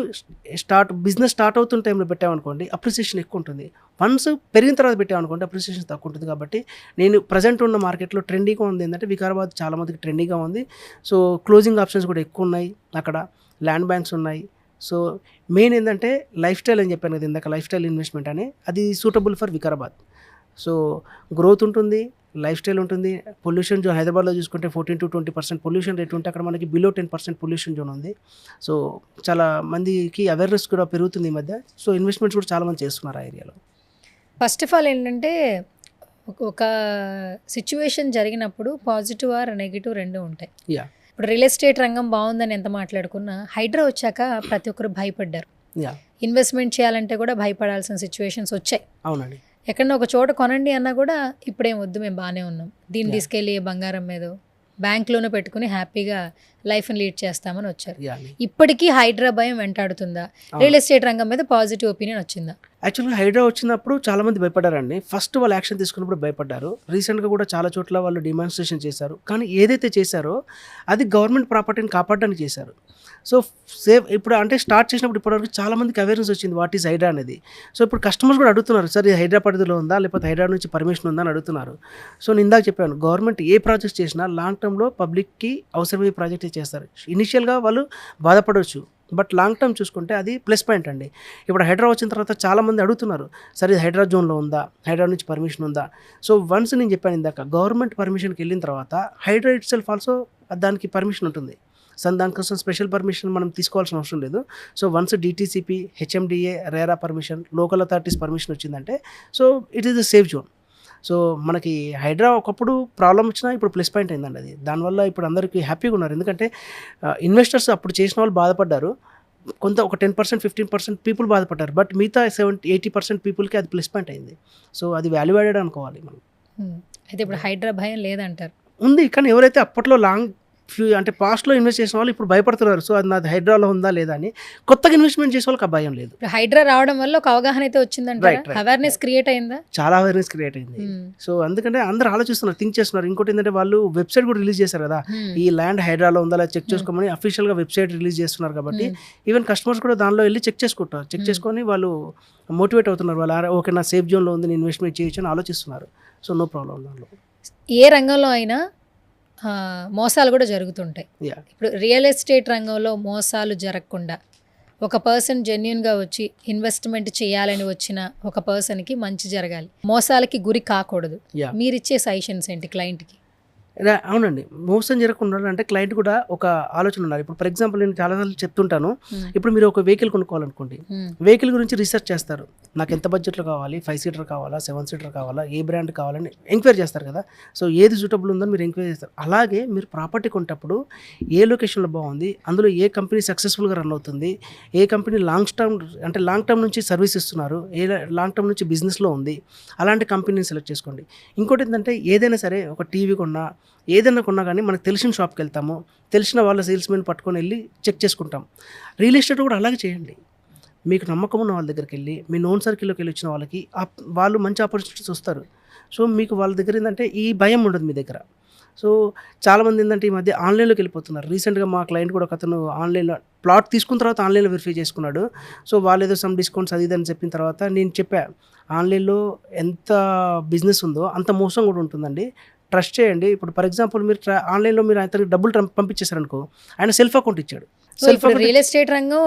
బిజినెస్ స్టార్ట్ అవుతున్న టైంలో పెట్టామనుకోండి అప్రిసియేషన్ ఎక్కువ ఉంటుంది, వన్స్ పెరిగిన తర్వాత పెట్టామనుకోండి అప్రిసియేషన్ తక్కువ ఉంటుంది. కాబట్టి నేను ప్రజెంట్ ఉన్న మార్కెట్లో ట్రెండీగా ఉంది ఏంటంటే వికారాబాద్ చాలా మందికి ట్రెండీగా ఉంది. సో క్లోజింగ్ ఆప్షన్స్ కూడా ఎక్కువ ఉన్నాయి, అక్కడ ల్యాండ్ బ్యాంక్స్ ఉన్నాయి. సో మెయిన్ ఏంటంటే లైఫ్ స్టైల్ అని చెప్పాను కదా ఇందాక, లైఫ్ స్టైల్ ఇన్వెస్ట్మెంట్ అని, అది suitable for Vikarabad. So growth ఉంటుంది, లైఫ్ స్టైల్ ఉంటుంది. పొల్యూషన్ జోన్ హైదరాబాద్లో చూసుకుంటే 14-20% పొల్యూషన్ రేట్ ఉంటే అక్కడ మనకి బిలో 10% పొల్యూషన్ జోన్ ఉంది. సో చాలా మందికి అవేర్నెస్ కూడా పెరుగుతుంది ఈ మధ్య. సో ఇన్వెస్ట్మెంట్స్ కూడా చాలా మంది చేస్తున్నారు ఆ ఏరియాలో. ఫస్ట్ ఆఫ్ ఆల్ ఏంటంటే ఒక సిచ్యువేషన్ జరిగినప్పుడు పాజిటివ్ ఆర్ నెగిటివ్ రెండు ఉంటాయి. యా, ఇప్పుడు రియల్ ఎస్టేట్ రంగం బాగుందని ఎంత మాట్లాడుకున్నా హైడ్రా వచ్చాక ప్రతి ఒక్కరు భయపడ్డారు. యా, ఇన్వెస్ట్మెంట్ చేయాలంటే కూడా భయపడాల్సిన సిచ్యువేషన్స్ వచ్చాయి. అవునండి. ఎక్కడన్నా ఒక చోట కొనండి అన్నా కూడా ఇప్పుడేం వద్దు, మేము బాగానే ఉన్నాం, దీన్ని తీసుకెళ్ళి బంగారం మీద బ్యాంక్లోనే పెట్టుకుని హ్యాపీగా లైఫ్ని లీడ్ చేస్తామని వచ్చారు. యా. ఇప్పటికీ హైడ్రా భయం వెంటాడుతుందా? రియల్ ఎస్టేట్ రంగం మీద పాజిటివ్ ఒపీనియన్ వచ్చిందా? యాక్చువల్గా హైడ్రా వచ్చినప్పుడు చాలామంది భయపడ్డారండి. ఫస్ట్ వాళ్ళు యాక్షన్ తీసుకున్నప్పుడు భయపడ్డారు. రీసెంట్గా కూడా చాలా చోట్ల వాళ్ళు డిమాన్స్ట్రేషన్ చేశారు. కానీ ఏదైతే చేశారో అది గవర్నమెంట్ ప్రాపర్టీని కాపాడడానికి చేశారు. సో సేవ్ ఇప్పుడు అంటే స్టార్ట్ చేసినప్పుడు ఇప్పటివరకు చాలామందికి అవేర్నెస్ వచ్చింది వాట్ ఈస్ హైడ్రా అనేది. సో ఇప్పుడు కస్టమర్స్ కూడా అడుగుతున్నారు, సార్ ఇది హైడ్రా పరిధిలో ఉందా లేకపోతే హైడ్రా నుంచి పర్మిషన్ ఉందా అని అడుగుతున్నారు. సో నేను ఇందాక చెప్పాను, గవర్నమెంట్ ఏ ప్రాజెక్ట్స్ చేసినా లాంగ్ టర్మ్లో పబ్లిక్కి అవసరమయ్యే ప్రాజెక్టే చేస్తారు. ఇనిషియల్గా వాళ్ళు బాధపడవచ్చు, బట్ లాంగ్ టర్మ్ చూసుకుంటే అది ప్లస్ పాయింట్ అండి. ఇప్పుడు హైడ్రా వచ్చిన తర్వాత చాలామంది అడుగుతున్నారు, సరే ఇది హైడ్రా జోన్లో ఉందా, హైడ్రా నుంచి పర్మిషన్ ఉందా. సో వన్స్ నేను చెప్పాను ఇందాక, గవర్నమెంట్ పర్మిషన్కి వెళ్ళిన తర్వాత హైడ్రా ఇట్ సెల్ఫ్ ఆల్సో దానికి పర్మిషన్ ఉంటుంది. సో దానికోసం స్పెషల్ పర్మిషన్ మనం తీసుకోవాల్సిన అవసరం లేదు. So once DTCP, HMDA, RERA permission, local authorities permission వచ్చిందంటే so it is the safe zone. So మనకి హైడ్రా ఒకప్పుడు ప్రాబ్లం వచ్చినా ఇప్పుడు ప్లస్ పాయింట్ అయిందండి అది. దానివల్ల ఇప్పుడు అందరికీ హ్యాపీగా ఉన్నారు. ఎందుకంటే ఇన్వెస్టర్స్ అప్పుడు చేసిన వాళ్ళు బాధపడ్డారు, కొంత ఒక 10%, 15% పీపుల్ బాధపడ్డారు, బట్ మిగతా 70-80% పీపుల్కి అది ప్లస్ పాయింట్ అయింది. సో అది వాల్యూ యాడెడ్ అనుకోవాలి మనం. అయితే ఇప్పుడు హైడ్రా భయం లేదంటారు? ఉంది, కానీ ఎవరైతే అప్పట్లో లాంగ్ అంటే పాస్ట్లో ఇన్వెస్ట్ చేసిన వాళ్ళు ఇప్పుడు భయపడుతున్నారు. సో అది నాది హైడ్రాలో ఉందా లేదా అని. కొత్తగా ఇన్వెస్ట్మెంట్ చేసే వాళ్ళకి ఆ భయం లేదు. హైడ్రా రావడం వల్ల ఒక అవగాహన అయితే వచ్చిందంటే అవేర్నెస్ క్రియేట్ అయిందా? చాలా అవేర్నెస్ క్రియేట్ అయింది. సో అందుకంటే అందరూ ఆలోచిస్తున్నారు, థింక్ చేస్తున్నారు. ఇంకోటి ఏంటంటే వాళ్ళు వెబ్సైట్ కూడా రిలీజ్ చేశారు కదా, ఈ ల్యాండ్ హైడ్రాలో ఉందా లేదా చెక్ చేసుకోమని అఫీషియల్గా వెబ్సైట్ రిలీజ్ చేస్తున్నారు. కాబట్టి ఈవెన్ కస్టమర్స్ కూడా దానిలో వెళ్ళి చెక్ చేసుకుంటారు. చెక్ చేసుకొని వాళ్ళు మోటివేట్ అవుతున్నారు. వాళ్ళు ఓకే నా సేఫ్ జోన్లో ఉంది, నేను ఇన్వెస్ట్మెంట్ చేయొచ్చు అని ఆలోచిస్తున్నారు. సో నో ప్రాబ్లం దానిలో. ఏ రంగంలో అయినా మోసాలు కూడా జరుగుతుంటాయి. ఇప్పుడు రియల్ ఎస్టేట్ రంగంలో మోసాలు జరగకుండా ఒక పర్సన్ జెన్యున్గా వచ్చి ఇన్వెస్ట్మెంట్ చేయాలని వచ్చిన ఒక పర్సన్కి మంచి జరగాలి, మోసాలకి గురి కాకూడదు. మీరిచ్చే సజెషన్స్ ఏంటి క్లయింట్కి? అవునండి, మోసం జరగకుండా అంటే క్లయింట్ కూడా ఒక ఆలోచన ఉండాలి. ఇప్పుడు ఫర్ ఎగ్జాంపుల్ నేను చాలాసార్లు చెప్తుంటాను, ఇప్పుడు మీరు ఒక వెహికల్ కొనుక్కోవాలనుకోండి, వెహికల్ గురించి రీసెర్చ్ చేస్తారు. నాకు ఎంత బడ్జెట్లో కావాలి, 5 సీటర్ కావాలా, 7 సీటర్ కావాలా, ఏ బ్రాండ్ కావాలని ఎంక్వైరీ చేస్తారు కదా. సో ఏది సూటబుల్ ఉందని మీరు ఎంక్వైరీ చేస్తారు. అలాగే మీరు ప్రాపర్టీ కొనేటప్పుడు ఏ లొకేషన్లో బాగుంది, అందులో ఏ కంపెనీ సక్సెస్ఫుల్గా రన్ అవుతుంది, ఏ కంపెనీ లాంగ్ టర్మ్ నుంచి సర్వీస్ ఇస్తున్నారు, ఏ లాంగ్ టర్మ్ నుంచి బిజినెస్లో ఉంది, అలాంటి కంపెనీని సెలెక్ట్ చేసుకోండి. ఇంకోటి ఏంటంటే ఏదైనా సరే ఒక టీవీ కొన్నా ఏదైనా కొన్నా కానీ మనకు తెలిసిన షాప్కి వెళ్తాము, తెలిసిన వాళ్ళ సేల్స్మెన్ పట్టుకొని వెళ్ళి చెక్ చేసుకుంటాం. రియల్ ఎస్టేట్ కూడా అలాగే చేయండి. మీకు నమ్మకం ఉన్న వాళ్ళ దగ్గరికి వెళ్ళి, మీ నోన్ సర్కిల్లోకి వెళ్ళి వచ్చిన వాళ్ళకి వాళ్ళు మంచి ఆపర్చునిటీస్ వస్తారు. సో మీకు వాళ్ళ దగ్గర ఏంటంటే ఈ భయం ఉండదు మీ దగ్గర. సో చాలామంది ఏంటంటే ఈ మధ్య ఆన్లైన్లోకి వెళ్ళిపోతున్నారు. రీసెంట్గా మా క్లయింట్ కూడా ఒక అతను ఆన్లైన్లో ప్లాట్ తీసుకున్న తర్వాత ఆన్లైన్లో వెరిఫై చేసుకున్నాడు. సో వాళ్ళు ఏదో సమ్ డిస్కౌంట్స్ అది ఇదని చెప్పిన తర్వాత నేను చెప్పా, ఆన్లైన్లో ఎంత బిజినెస్ ఉందో అంత మోసం కూడా ఉంటుందండి, ట్రస్ట్ చేయండి. ఇప్పుడు ఫర్ ఎగ్జాంపుల్ మీరు ఆన్లైన్లో మీరు అతనికి డబ్బులు పంపించేశారనుకో, ఆయన సెల్ఫ్ అకౌంట్ ఇచ్చాడు. రియల్ ఎస్టేట్ రంగం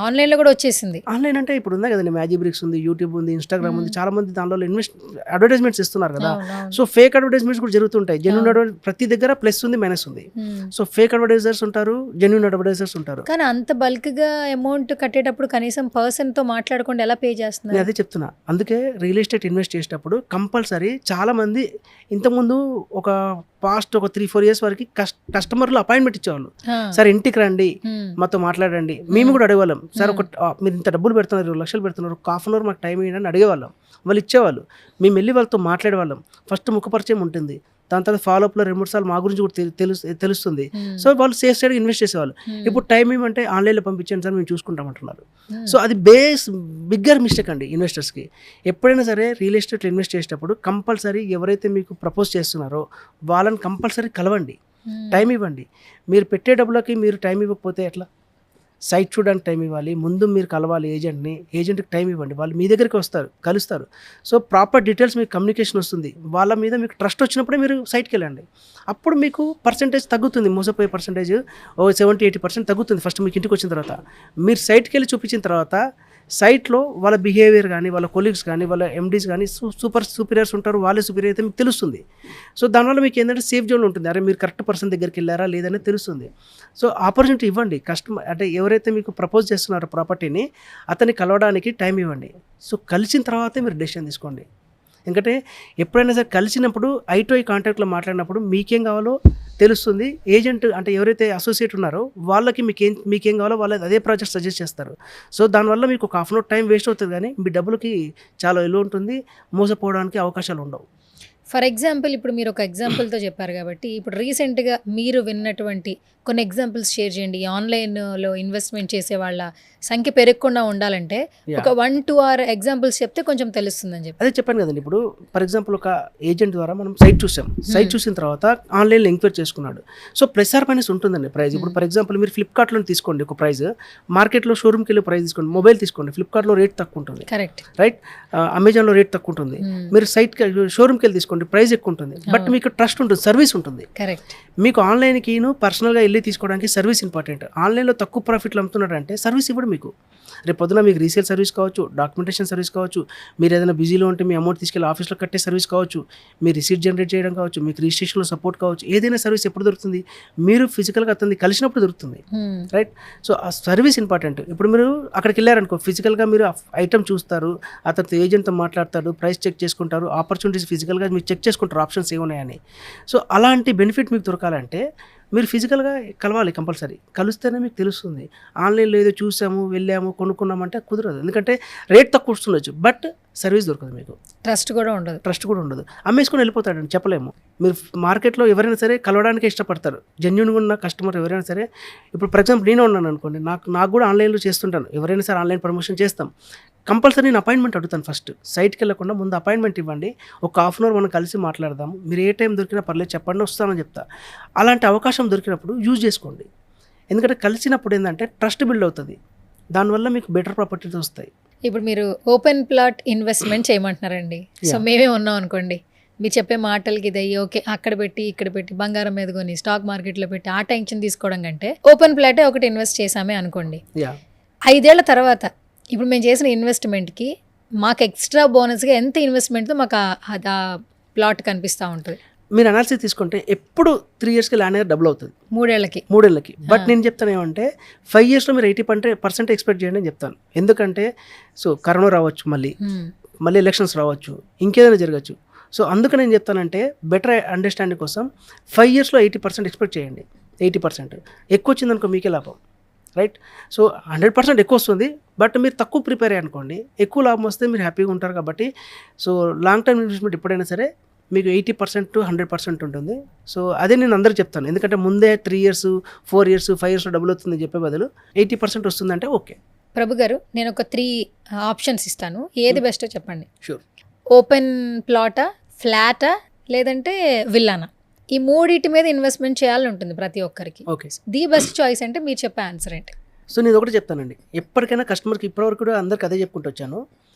ఆన్లైన్లో కూడా వచ్చేసింది. ఆన్లైన్ అంటే ఇప్పుడు ఉందా కదండి, మ్యాజిక్ బ్రిక్స్ ఉంది, యూట్యూబ్ ఉంది, ఇన్స్టాగ్రామ్ ఉంది, చాలా మంది దానిలో అడ్వర్టైజ్మెంట్స్ ఇస్తున్నారు కదా. సో ఫేక్ అడ్వర్టైజ్మెంట్స్ కూడా జరుగుతుంటాయి. జెన్యూన్ ప్రతి దగ్గర ప్లస్ ఉంది, మైనస్ ఉంది. సో ఫేక్ అడ్వర్టైజర్స్ ఉంటారు, జెన్యూన్ అడ్వర్టైజర్స్ ఉంటారు. కానీ అంత బల్క్ గా అమౌంట్ కట్టేటప్పుడు కనీసం పర్సన్ తో మాట్లాడకుండా ఎలా పే చేస్తున్నారు? నేను అదే చెప్తున్నా. అందుకే రియల్ ఎస్టేట్ ఇన్వెస్ట్ చేసేటప్పుడు కంపల్సరీ చాలా మంది ఇంతకుముందు ఒక పాస్ట్ ఒక 3-4 years వరకు కస్టమర్లు అపాయింట్మెంట్ ఇచ్చేవాళ్ళు. సార్ ఇంటికి రండి, మాతో మాట్లాడండి. మేము కూడా అడిగేవాళ్ళం, సార్ మీరు ఇంత డబ్బులు పెడుతున్నారు, 2 లక్షలు పెడుతున్నారు, ఒక ½ hour మాకు టైం ఇవ్వండి అని అడిగేవాళ్ళం. వాళ్ళు ఇచ్చేవాళ్ళు. మేము వెళ్ళి వాళ్ళతో మాట్లాడేవాళ్ళం. ఫస్ట్ ముఖపరిచయం ఉంటుంది, దాని తర్వాత ఫాలోఅప్లో 2-3 సార్లు మా గురించి కూడా తెలుస్తుంది. సో వాళ్ళు సేఫ్ సైడ్గా ఇన్వెస్ట్ చేసేవాళ్ళు. ఇప్పుడు టైం ఏమంటే ఆన్లైన్లో పంపించండి సార్ మేము చూసుకుంటామంటున్నారు. సో అది బిగ్గర్ మిస్టేక్ అండి ఇన్వెస్టర్స్కి. ఎప్పుడైనా సరే రియల్ ఎస్టేట్లో ఇన్వెస్ట్ చేసేటప్పుడు కంపల్సరీ ఎవరైతే మీకు ప్రపోజ్ చేస్తున్నారో వాళ్ళని కంపల్సరీ కలవండి, టైం ఇవ్వండి. మీరు పెట్టే డబ్బులకి మీరు టైం ఇవ్వకపోతే ఎట్లా? సైట్ చూడడానికి టైం ఇవ్వాలి, ముందు మీరు కలవాలి ఏజెంట్కి టైం ఇవ్వండి. వాళ్ళు మీ దగ్గరికి వస్తారు, కలుస్తారు. సో ప్రాపర్ డీటెయిల్స్ మీకు కమ్యూనికేషన్ వస్తుంది, వాళ్ళ మీద మీకు ట్రస్ట్ వచ్చినప్పుడే మీరు సైట్కి వెళ్ళండి. అప్పుడు మీకు పర్సంటేజ్ తగ్గుతుంది, మోసపోయే పర్సంటేజ్ 70-80% తగ్గుతుంది. ఫస్ట్ మీకు ఇంటికి వచ్చిన తర్వాత మీరు సైట్కి వెళ్ళి చూపించిన తర్వాత సైట్లో వాళ్ళ బిహేవియర్ కానీ, వాళ్ళ కొలీగ్స్ కానీ, వాళ్ళ ఎండీస్ కానీ సూపీరియర్స్ ఉంటారు, వాళ్ళే సూపీరియర్ అయితే మీకు తెలుస్తుంది. సో దానివల్ల మీకు ఏంటంటే సేఫ్ జోన్ ఉంటుంది, అరే మీరు కరెక్ట్ పర్సన్ దగ్గరికి వెళ్ళారా లేదని తెలుస్తుంది. సో ఆపర్చునిటీ ఇవ్వండి. కస్టమర్ అంటే ఎవరైతే మీకు ప్రపోజ్ చేస్తున్నారో ప్రాపర్టీని అతన్ని కలవడానికి టైం ఇవ్వండి. సో కలిసిన తర్వాతే మీరు డెసిషన్ తీసుకోండి. ఎందుకంటే ఎప్పుడైనా సరే కలిసినప్పుడు ఐ టు ఐ కాంటాక్ట్లో మాట్లాడినప్పుడు మీకేం కావాలో తెలుస్తుంది. ఏజెంట్ అంటే ఎవరైతే అసోసియేట్ ఉన్నారో వాళ్ళకి మీకేం కావాలో వాళ్ళు అదే ప్రాజెక్ట్ సజెస్ట్ చేస్తారు. సో దానివల్ల మీకు ఒక ½ hour టైం వేస్ట్ అవుతుంది, కానీ మీ డబ్బులకి చాలా విలువ ఉంటుంది, మోసపోవడానికి అవకాశాలు ఉండవు. ఫర్ ఎగ్జాంపుల్ ఇప్పుడు మీరు ఒక ఎగ్జాంపుల్తో చెప్పారు కాబట్టి ఇప్పుడు రీసెంట్గా మీరు విన్నటువంటి కొన్ని ఎగ్జాంపుల్స్ షేర్ చేయండి. ఆన్‌లైన్‌లో ఇన్వెస్ట్‌మెంట్ చేసే వాళ్ళ సంఖ్య పెరగకుండా ఉండాలంటే ఒక 1, 2 ఆర్ ఎగ్జాంపుల్స్ చెప్తే కొంచెం తెలుస్తుందని చెప్పి. అదే చెప్పాను కదండి. ఇప్పుడు ఫర్ ఎగ్జాంపుల్ ఒక ఏజెంట్ ద్వారా మనం సైట్ చూసాం. సైట్ చూసిన తర్వాత ఆన్లైన్లో ఎంక్వైరీ చేసుకున్నాడు. సో ప్లస్ ఆర్ మైనస్ ఉంటుందండి ప్రైస్. ఇప్పుడు ఫర్ ఎగ్జాంపుల్ మీరు ఫ్లిప్కార్ట్లో తీసుకోండి ఒక ప్రైస్, మార్కెట్లో షోరూమ్కి వెళ్ళి ప్రైస్ తీసుకోండి, మొబైల్ తీసుకోండి, ఫ్లిప్కార్ట్లో రేట్ తక్కువ ఉంటుంది, కరెక్ట్. రైట్? అమెజాన్లో రేట్ తక్కువ ఉంటుంది. మీరు షోరూమ్కి వెళ్ళి తీసుకోండి, ప్రైస్ ఎక్కువ ఉంటుంది, బట్ మీకు ట్రస్ట్ ఉంటుంది, సర్వీస్ ఉంటుంది. కరెక్ట్. మీకు ఆన్లైన్కిను పర్సనల్గా వెళ్ళి తీసుకోవడానికి సర్వీస్ ఇంపార్టెంట్. ఆన్లైన్లో తక్కువ ప్రాఫిట్లు అమ్ముతున్నాడంటే సర్వీస్ ఇవ్వడు మీకు. రేపు పొద్దున మీకు రీసేల్ సర్వీస్ కావచ్చు, డాక్యుమెంటేషన్ సర్వీస్ కావచ్చు, మీరు ఏదైనా బిజీలో ఉంటే మీ అమౌంట్ తీసుకెళ్ళి ఆఫీస్లో కట్టే సర్వీస్ కావచ్చు, మీ రిసీట్ జనరేట్ చేయడం కావచ్చు, మీకు రిజిస్ట్రేషన్లో సపోర్ట్ కావచ్చు, ఏదైనా సర్వీస్ ఎప్పుడు దొరుకుతుంది? మీరు ఫిజికల్గా అతన్ని కలిసినప్పుడు దొరుకుతుంది, రైట్? సో ఆ సర్వీస్ ఇంపార్టెంట్. ఇప్పుడు మీరు అక్కడికి వెళ్ళారనుకో, ఫిజికల్గా మీరు ఐటమ్ చూస్తారు, అతనితో ఏజెంట్తో మాట్లాడతారు, ప్రైస్ చెక్ చేసుకుంటారు, ఆపర్చునిటీస్ ఫిజికల్గా మీరు చెక్ చేసుకుంటారు ఆప్షన్స్ ఏమున్నాయని. సో అలాంటి బెనిఫిట్ మీకు దొరకాలంటే మీరు ఫిజికల్గా కలవాలి కంపల్సరీ. కలిస్తేనే మీకు తెలుస్తుంది. ఆన్లైన్లో ఏదో చూసాము, వెళ్ళాము, కొనుక్కున్నామంటే కుదరదు. ఎందుకంటే రేట్ తక్కువ వస్తుండొచ్చు, బట్ సర్వీస్ దొరకదు, మీకు ట్రస్ట్ కూడా ఉండదు. అమ్మేసుకొని వెళ్ళిపోతాడండి, చెప్పలేము. మీరు మార్కెట్లో ఎవరైనా సరే కలవడానికే ఇష్టపడతారు. జెన్యూన్గా ఉన్న కస్టమర్ ఎవరైనా సరే. ఇప్పుడు ఫర్ ఎగ్జాంపుల్ నేను ఉన్నాను అనుకోండి, నాకు కూడా ఆన్లైన్లో చేస్తుంటాను, ఎవరైనా సరే ఆన్లైన్ ప్రమోషన్ చేస్తాం. కంపల్సరీ నేను అపాయింట్మెంట్ అడుగుతాను. ఫస్ట్ సైట్కి వెళ్ళకుండా ముందు అపాయింట్మెంట్ ఇవ్వండి, ఒక హాఫ్ అన్ అవర్ మనం కలిసి మాట్లాడదాము, మీరు ఏ టైం దొరికినా పర్లేదు చెప్పండి, వస్తానని చెప్తా. అలాంటి అవకాశం దొరికినప్పుడు యూజ్ చేసుకోండి. ఎందుకంటే కలిసినప్పుడు ఏంటంటే ట్రస్ట్ బిల్డ్ అవుతుంది, దానివల్ల మీకు బెటర్ ప్రాపర్టీస్ వస్తాయి. ఇప్పుడు మీరు ఓపెన్ ప్లాట్ ఇన్వెస్ట్మెంట్ చేయమంటున్నారండి. సో మేమే ఉన్నాం అనుకోండి, మీరు చెప్పే మాటలకి ఇది అయ్యి ఓకే, అక్కడ పెట్టి ఇక్కడ పెట్టి బంగారం మీద కొని స్టాక్ మార్కెట్లో పెట్టి ఆ టెన్షన్ తీసుకోవడం కంటే ఓపెన్ ప్లాటే ఒకటి ఇన్వెస్ట్ చేసామే అనుకోండి, 5 ఏళ్ల తర్వాత ఇప్పుడు మేము చేసిన ఇన్వెస్ట్మెంట్కి మాకు ఎక్స్ట్రా బోనస్గా ఎంత ఇన్వెస్ట్మెంట్తో మాకు ఆ ప్లాట్ కనిపిస్తూ ఉంటుంది. మీరు అనాలిసిస్ తీసుకుంటే ఎప్పుడు 3 ఇయర్స్కి ల్యాండ్ అనేది డబుల్ అవుతుంది, 3 ఏళ్ళకి. బట్ నేను చెప్తాను ఏమంటే 5 ఇయర్స్లో మీరు 80% ఎక్స్పెక్ట్ చేయండి అని చెప్తాను. ఎందుకంటే సో కరోనా రావచ్చు, మళ్ళీ ఎలక్షన్స్ రావచ్చు, ఇంకేదైనా జరగచ్చు. సో అందుకని నేను చెప్తానంటే బెటర్ అండర్స్టాండింగ్ కోసం 5 ఇయర్స్లో 80% ఎక్స్పెక్ట్ చేయండి. 80% ఎక్కువ వచ్చిందనుకో మీకే లాభం, రైట్? సో 100% ఎక్కువ వస్తుంది, బట్ మీరు తక్కువ ప్రిపేర్ అయ్యనుకోండి, ఎక్కువ లాభం వస్తే మీరు హ్యాపీగా ఉంటారు. కాబట్టి సో లాంగ్ టర్మ్ ఇన్వెస్ట్మెంట్ ఎప్పుడైనా సరే మీకు 80% to 100% ఉంటుంది. సో అదే నేను అందరికీ చెప్తాను. ఎందుకంటే ముందే 3 ఇయర్స్ 4 ఇయర్స్ 5 ఇయర్స్లో డబుల్ అవుతుంది చెప్పే బదులు 80% వస్తుందంటే ఓకే. ప్రభు గారు, నేను ఒక 3 ఆప్షన్స్ ఇస్తాను, ఏది బెస్టో చెప్పండి. షూర్. ఓపెన్ ప్లాటా, ఫ్లాటా, లేదంటే విల్లానా? ఈ 3 మీద ఇన్వెస్ట్మెంట్ చేయాలని ఉంటుంది ప్రతి ఒక్కరికి. ఓకే. ది బెస్ట్ చాయిస్ అంటే మీరు చెప్పే ఆన్సర్ ఏంటి? సో నేను ఒకటి చెప్తానండి, ఎప్పటికైనా కస్టమర్కి ఇప్పటివరకు కూడా అందరికి అదే చెప్పుకుంటూ వచ్చాను,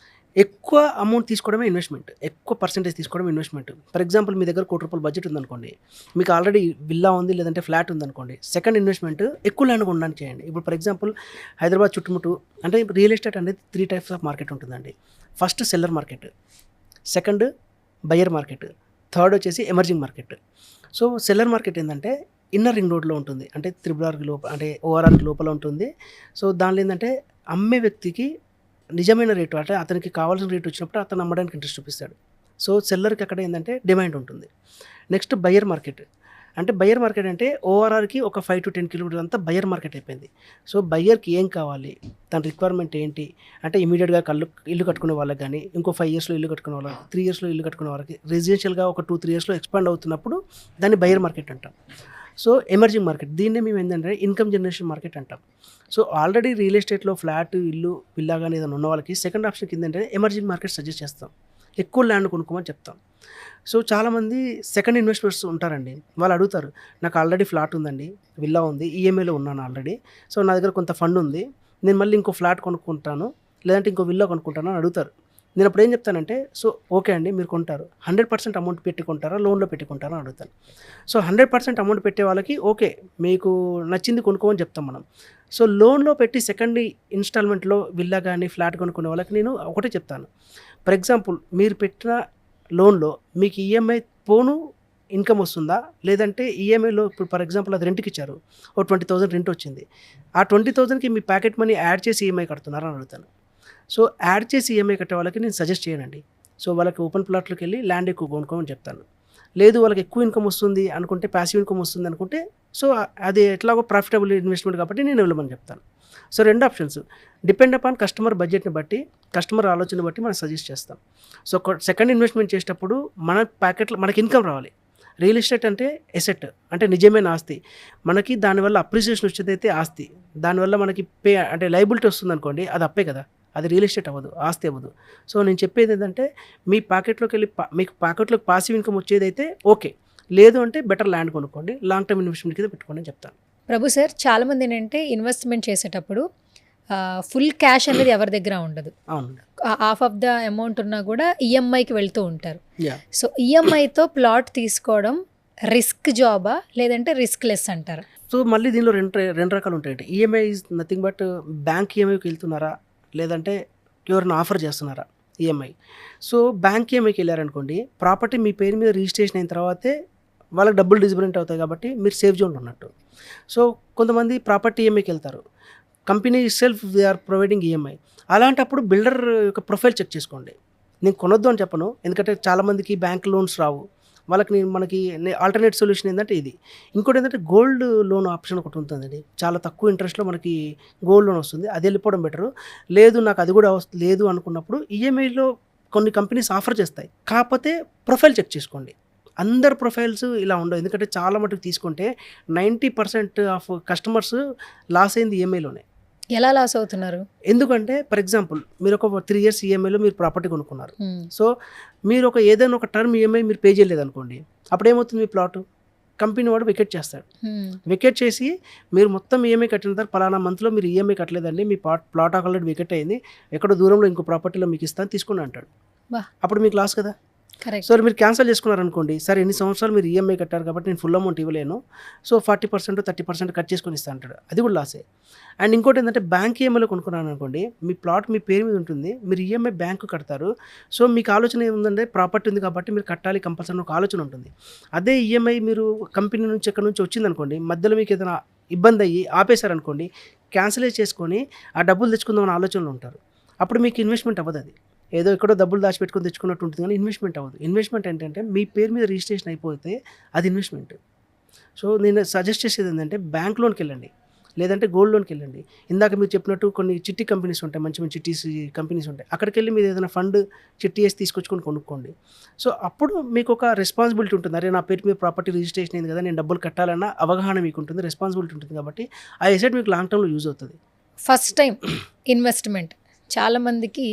ఎక్కువ అమౌంట్ తీసుకోవడమే ఇన్వెస్ట్మెంట్, ఎక్కువ పర్సెంటేజ్ తీసుకోవడం ఇన్వెస్ట్మెంట్. ఫర్ ఎగ్జాంపుల్ మీ దగ్గర ₹1 కోటి బడ్జెట్ ఉందనుకోండి, మీకు ఆల్రెడీ విల్లా ఉంది లేదంటే ఫ్లాట్ ఉందనుకోండి, సెకండ్ ఇన్వెస్ట్మెంట్ ఎక్కువ ల్యాండ్ కొనడానికి చేయండి. ఇప్పుడు ఫర్ ఎగ్జాంపుల్ హైదరాబాద్ చుట్టుముట్టు అంటే రియల్ ఎస్టేట్ అనేది 3 టైప్స్ ఆఫ్ మార్కెట్ ఉంటుందండి. First seller market, second buyer market, third వచ్చేసి emerging market. So seller market ఏంటంటే ఇన్నర్ రింగ్ రోడ్లో ఉంటుంది, అంటే RRRకి లోపల, అంటే ORRకి లోపల ఉంటుంది. సో దానిలో ఏంటంటే అమ్మే వ్యక్తికి నిజమైన రేటు, అంటే అతనికి కావాల్సిన రేటు వచ్చినప్పుడు అతను అమ్మడానికి ఇంట్రెస్ట్ చూపిస్తాడు. సో సెల్లర్కి అక్కడ ఏంటంటే డిమాండ్ ఉంటుంది. నెక్స్ట్ బయర్ మార్కెట్, అంటే బయర్ మార్కెట్ అంటే ORRకి ఒక 5 to 10 కిలోమీటర్స్ అంతా బయర్ మార్కెట్ అయిపోయింది. సో బయర్కి ఏం కావాలి, తన రిక్వైర్మెంట్ ఏంటి, అంటే ఇమీడియట్గా ఇల్లు కట్టుకునే వాళ్ళకి కానీ, ఇంకో 5 ఇయర్స్లో ఇల్లు కట్టుకునే వాళ్ళకి, 3 ఇయర్స్లో ఇల్లు కట్టుకునే వాళ్ళకి, రెసిడెన్షియల్గా ఒక 2-3 ఇయర్స్లో ఎక్స్పాండ్ అవుతున్నప్పుడు దాన్ని బయర్ మార్కెట్ అంటాం. సో ఎమర్జింగ్ మార్కెట్, దీన్నే మేము ఏంటంటే ఇన్కమ్ జనరేషన్ మార్కెట్ అంటాం. సో ఆల్రెడీ రియల్ ఎస్టేట్లో ఫ్లాట్, ఇల్లు, విల్లా కానీ ఏదైనా ఉన్న వాళ్ళకి సెకండ్ ఆప్షన్ కింద ఏంటంటే ఎమర్జింగ్ మార్కెట్ సజెస్ట్ చేస్తాం, ఎక్కువ ల్యాండ్ కొనుక్కోమని చెప్తాం. సో చాలామంది సెకండ్ ఇన్వెస్టర్స్ ఉంటారండి, వాళ్ళు అడుగుతారు, నాకు ఆల్రెడీ ఫ్లాట్ ఉందండి, విల్లా ఉంది, ఈఎంఐలో ఉన్నాను ఆల్రెడీ, సో నా దగ్గర కొంత ఫండ్ ఉంది, నేను మళ్ళీ ఇంకో ఫ్లాట్ కొనుక్కుంటాను లేదంటే ఇంకో విల్లా కొనుక్కుంటాను అని అడుగుతారు. నేను అప్పుడు ఏం చెప్తానంటే, సో ఓకే అండి, మీరు కొంటారు 100% అమౌంట్ పెట్టుకుంటారా, లోన్లో పెట్టుకుంటారా అని అడుగుతాను. సో 100% అమౌంట్ పెట్టే వాళ్ళకి ఓకే, మీకు నచ్చింది కొనుక్కోమని చెప్తాం మనం. సో లోన్లో పెట్టి సెకండ్ ఇన్స్టాల్మెంట్లో విల్లా కానీ ఫ్లాట్ కొనుక్కునే వాళ్ళకి నేను ఒకటే చెప్తాను. ఫర్ ఎగ్జాంపుల్ మీరు పెట్టిన లోన్లో మీకు ఈఎంఐ పోను ఇన్కమ్ వస్తుందా, లేదంటే ఈఎంఐలో ఇప్పుడు ఫర్ ఎగ్జాంపుల్ అది రెంట్కి ఇచ్చారు, ఓ 20,000 రెంట్ వచ్చింది, ఆ 20,000కి మీ ప్యాకెట్ మనీ యాడ్ చేసి ఈఎంఐ కడుతున్నారా అని అడుగుతాను. సో యాడ్ చేసి ఈఎంఐ కట్టే వాళ్ళకి నేను సజెస్ట్ చేయనండి. సో వాళ్ళకి ఓపెన్ ప్లాట్లోకి వెళ్ళి ల్యాండ్ ఎక్కువ కొనుక్కోమని చెప్తాను. లేదు వాళ్ళకి ఎక్కువ ఇన్కమ్ వస్తుంది అనుకుంటే, ప్యాసివ్ ఇన్కమ్ వస్తుంది అనుకుంటే, సో అది ఎట్లాగో ప్రాఫిటబుల్ ఇన్వెస్ట్మెంట్ కాబట్టి నేను వెళ్ళమని చెప్తాను. So 2 options depend upon customer బడ్జెట్ని బట్టి, కస్టమర్ ఆలోచన బట్టి మనం సజెస్ట్ చేస్తాం. సో సెకండ్ ఇన్వెస్ట్మెంట్ చేసేటప్పుడు మన ప్యాకెట్లో మనకి ఇన్కమ్ రావాలి, రియల్ ఎస్టేట్ అంటే ఎసెట్, అంటే నిజమైన ఆస్తి. మనకి దానివల్ల అప్రిసియేషన్ వచ్చేదైతే ఆస్తి, దానివల్ల మనకి అంటే లైబిలిటీ వస్తుంది అనుకోండి, అది అప్పే కదా, అది రియల్ ఎస్టేట్ అవ్వదు, ఆస్తి అవ్వదు. సో నేను చెప్పేది ఏంటంటే మీ పాకెట్లోకి వెళ్ళి మీకు పాకెట్లోకి పాసివ్ ఇన్కమ్ వచ్చేదైతే ఓకే, లేదు అంటే బెటర్ ల్యాండ్ కొనుక్కోండి, లాంగ్ టర్మ్ ఇన్వెస్ట్మెంట్ కింద పెట్టుకోండి అని చెప్తాను. ప్రభు సార్, చాలామంది ఏంటంటే ఇన్వెస్ట్మెంట్ చేసేటప్పుడు ఫుల్ క్యాష్ అనేది ఎవరి దగ్గర ఉండదు. అవును, హాఫ్ ఆఫ్ ద అమౌంట్ ఉన్నా కూడా ఈఎంఐకి వెళ్తూ ఉంటారు. యా. సో ఈఎంఐతో ప్లాట్ తీసుకోవడం రిస్క్ జాబా లేదంటే రిస్క్ లెస్ అంటారా? సో మళ్ళీ దీనిలో రెండు రకాలు ఉంటాయండి. EMI is nothing but bank ఈఎంఐకి వెళ్తున్నారా, లేదంటే ఎవరైనా ఆఫర్ చేస్తున్నారా ఈఎంఐ. సో బ్యాంక్ ఈఎంఐకి వెళ్ళారనుకోండి, ప్రాపర్టీ మీ పేరు మీద రిజిస్ట్రేషన్ అయిన తర్వాతే వాళ్ళకి డబ్బులు డిస్బరెంట్ అవుతాయి కాబట్టి మీరు సేఫ్ జోన్లో ఉన్నట్టు. సో కొంతమంది ప్రాపర్టీ ఈఎంఐకి వెళ్తారు, company self they are providing EMI. అలాంటప్పుడు బిల్డర్ యొక్క ప్రొఫైల్ చెక్ చేసుకోండి. నేను కొనొద్దు అని చెప్పను, ఎందుకంటే చాలామందికి బ్యాంక్ లోన్స్ రావు, వాళ్ళకి మనకి ఆల్టర్నేట్ సొల్యూషన్ ఏంటంటే ఇది. ఇంకోటి ఏంటంటే గోల్డ్ లోన్ ఆప్షన్ ఒకటి ఉంటుందండి, చాలా తక్కువ ఇంట్రెస్ట్లో మనకి గోల్డ్ లోన్ వస్తుంది, అది వెళ్ళిపోవడం బెటరు. లేదు నాకు అది కూడా లేదు అనుకున్నప్పుడు ఈఎంఐలో కొన్ని కంపెనీస్ ఆఫర్ చేస్తాయి, కాకపోతే ప్రొఫైల్ చెక్ చేసుకోండి. అందరు ప్రొఫైల్స్ ఇలా ఉండవు, ఎందుకంటే చాలా మటుకు తీసుకుంటే 90% ఆఫ్ కస్టమర్స్ లాస్ అయింది ఈఎంఐలోనే. ఎలా లాస్ అవుతున్నారు? ఎందుకంటే ఫర్ ఎగ్జాంపుల్ మీరు ఒక 3 years ఈఎంఐలో మీరు ప్రాపర్టీ కొనుక్కున్నారు. సో మీరు ఏదైనా ఒక టర్మ్ ఈఎంఐ మీరు పే చేయలేదు అనుకోండి, అప్పుడు ఏమవుతుంది, మీ ప్లాట్ కంపెనీ వాడు వికెట్ చేస్తాడు. వికెట్ చేసి మీరు మొత్తం ఈఎంఐ కట్టిన తర్వాత పలానా మంత్లో మీరు ఈఎంఐ కట్టలేదండి, మీ ప్లాట్ ఆల్రెడీ వికెట్ అయింది, ఎక్కడో దూరంలో ఇంకో ప్రాపర్టీలో మీకు ఇస్తాను తీసుకుని అంటాడు. అప్పుడు మీకు లాస్ కదా. కరెక్ట్. సో మీరు క్యాన్సిల్ చేసుకున్నారనుకోండి, సరే ఎన్ని సంవత్సరాలు మీరు ఈఎంఐ కట్టారు కాబట్టి నేను ఫుల్ అమౌంట్ ఇవ్వలేను, సో 40% 30% కట్ చేసుకొని ఇస్తా అంటాడు, అది కూడా లాసే. అండ్ ఇంకోటి ఏంటంటే బ్యాంక్ ఈఎంఐలో కొనుక్కున్నాను అనుకోండి, మీ ప్లాట్ మీ పేరు మీద ఉంటుంది, మీరు ఈఎంఐ బ్యాంకు కడతారు. సో మీకు ఆలోచన ఏముందంటే ప్రాపర్టీ ఉంది కాబట్టి మీరు కట్టాలి కంపల్సరీ ఒక ఆలోచన ఉంటుంది. అదే ఈఎంఐ మీరు కంపెనీ నుంచి ఎక్కడి నుంచి వచ్చిందనుకోండి, మధ్యలో మీకు ఏదైనా ఇబ్బంది అయ్యి ఆపేశారనుకోండి, క్యాన్సిల్ చేసుకొని ఆ డబ్బులు తెచ్చుకుందామని ఆలోచనలో ఉంటారు, అప్పుడు మీకు ఇన్వెస్ట్మెంట్ అవ్వదు. అది ఏదో ఎక్కడో డబ్బులు దాచిపెట్టుకొని తెచ్చుకున్నట్టు ఉంటుంది కానీ ఇన్వెస్ట్మెంట్ అవ్వదు. ఇన్వెస్ట్మెంట్ ఏంటంటే మీ పేరు మీద రిజిస్ట్రేషన్ అయిపోతే అది ఇన్వెస్ట్మెంట్. సో నేను సజెస్ట్ చేసేది ఏంటంటే బ్యాంక్ లోన్కి వెళ్ళండి, లేదంటే గోల్డ్ లోన్కి వెళ్ళండి. ఇందాక మీరు చెప్పినట్టు కొన్ని చిట్టి కంపెనీస్ ఉంటాయి, మంచి మంచి చిట్టీస్ కంపెనీస్ ఉంటాయి, అక్కడికి వెళ్ళి మీరు ఏదైనా ఫండ్ చిట్టి వేసి తీసుకొచ్చుకొని కొనుక్కోండి. సో అప్పుడు మీకు ఒక రెస్పాన్సిబిలిటీ ఉంటుంది, అరే నా పేరు మీద ప్రాపర్టీ రిజిస్ట్రేషన్ అయింది కదా, నేను డబ్బులు కట్టాలన్న అవగాహన మీకు ఉంటుంది, రెస్పాన్సిబిలిటీ ఉంటుంది, కాబట్టి ఆ ఎసెట్ మీకు లాంగ్ టర్మ్లో యూజ్ అవుతుంది. ఫస్ట్ టైం ఇన్వెస్ట్మెంట్ చాలామందికి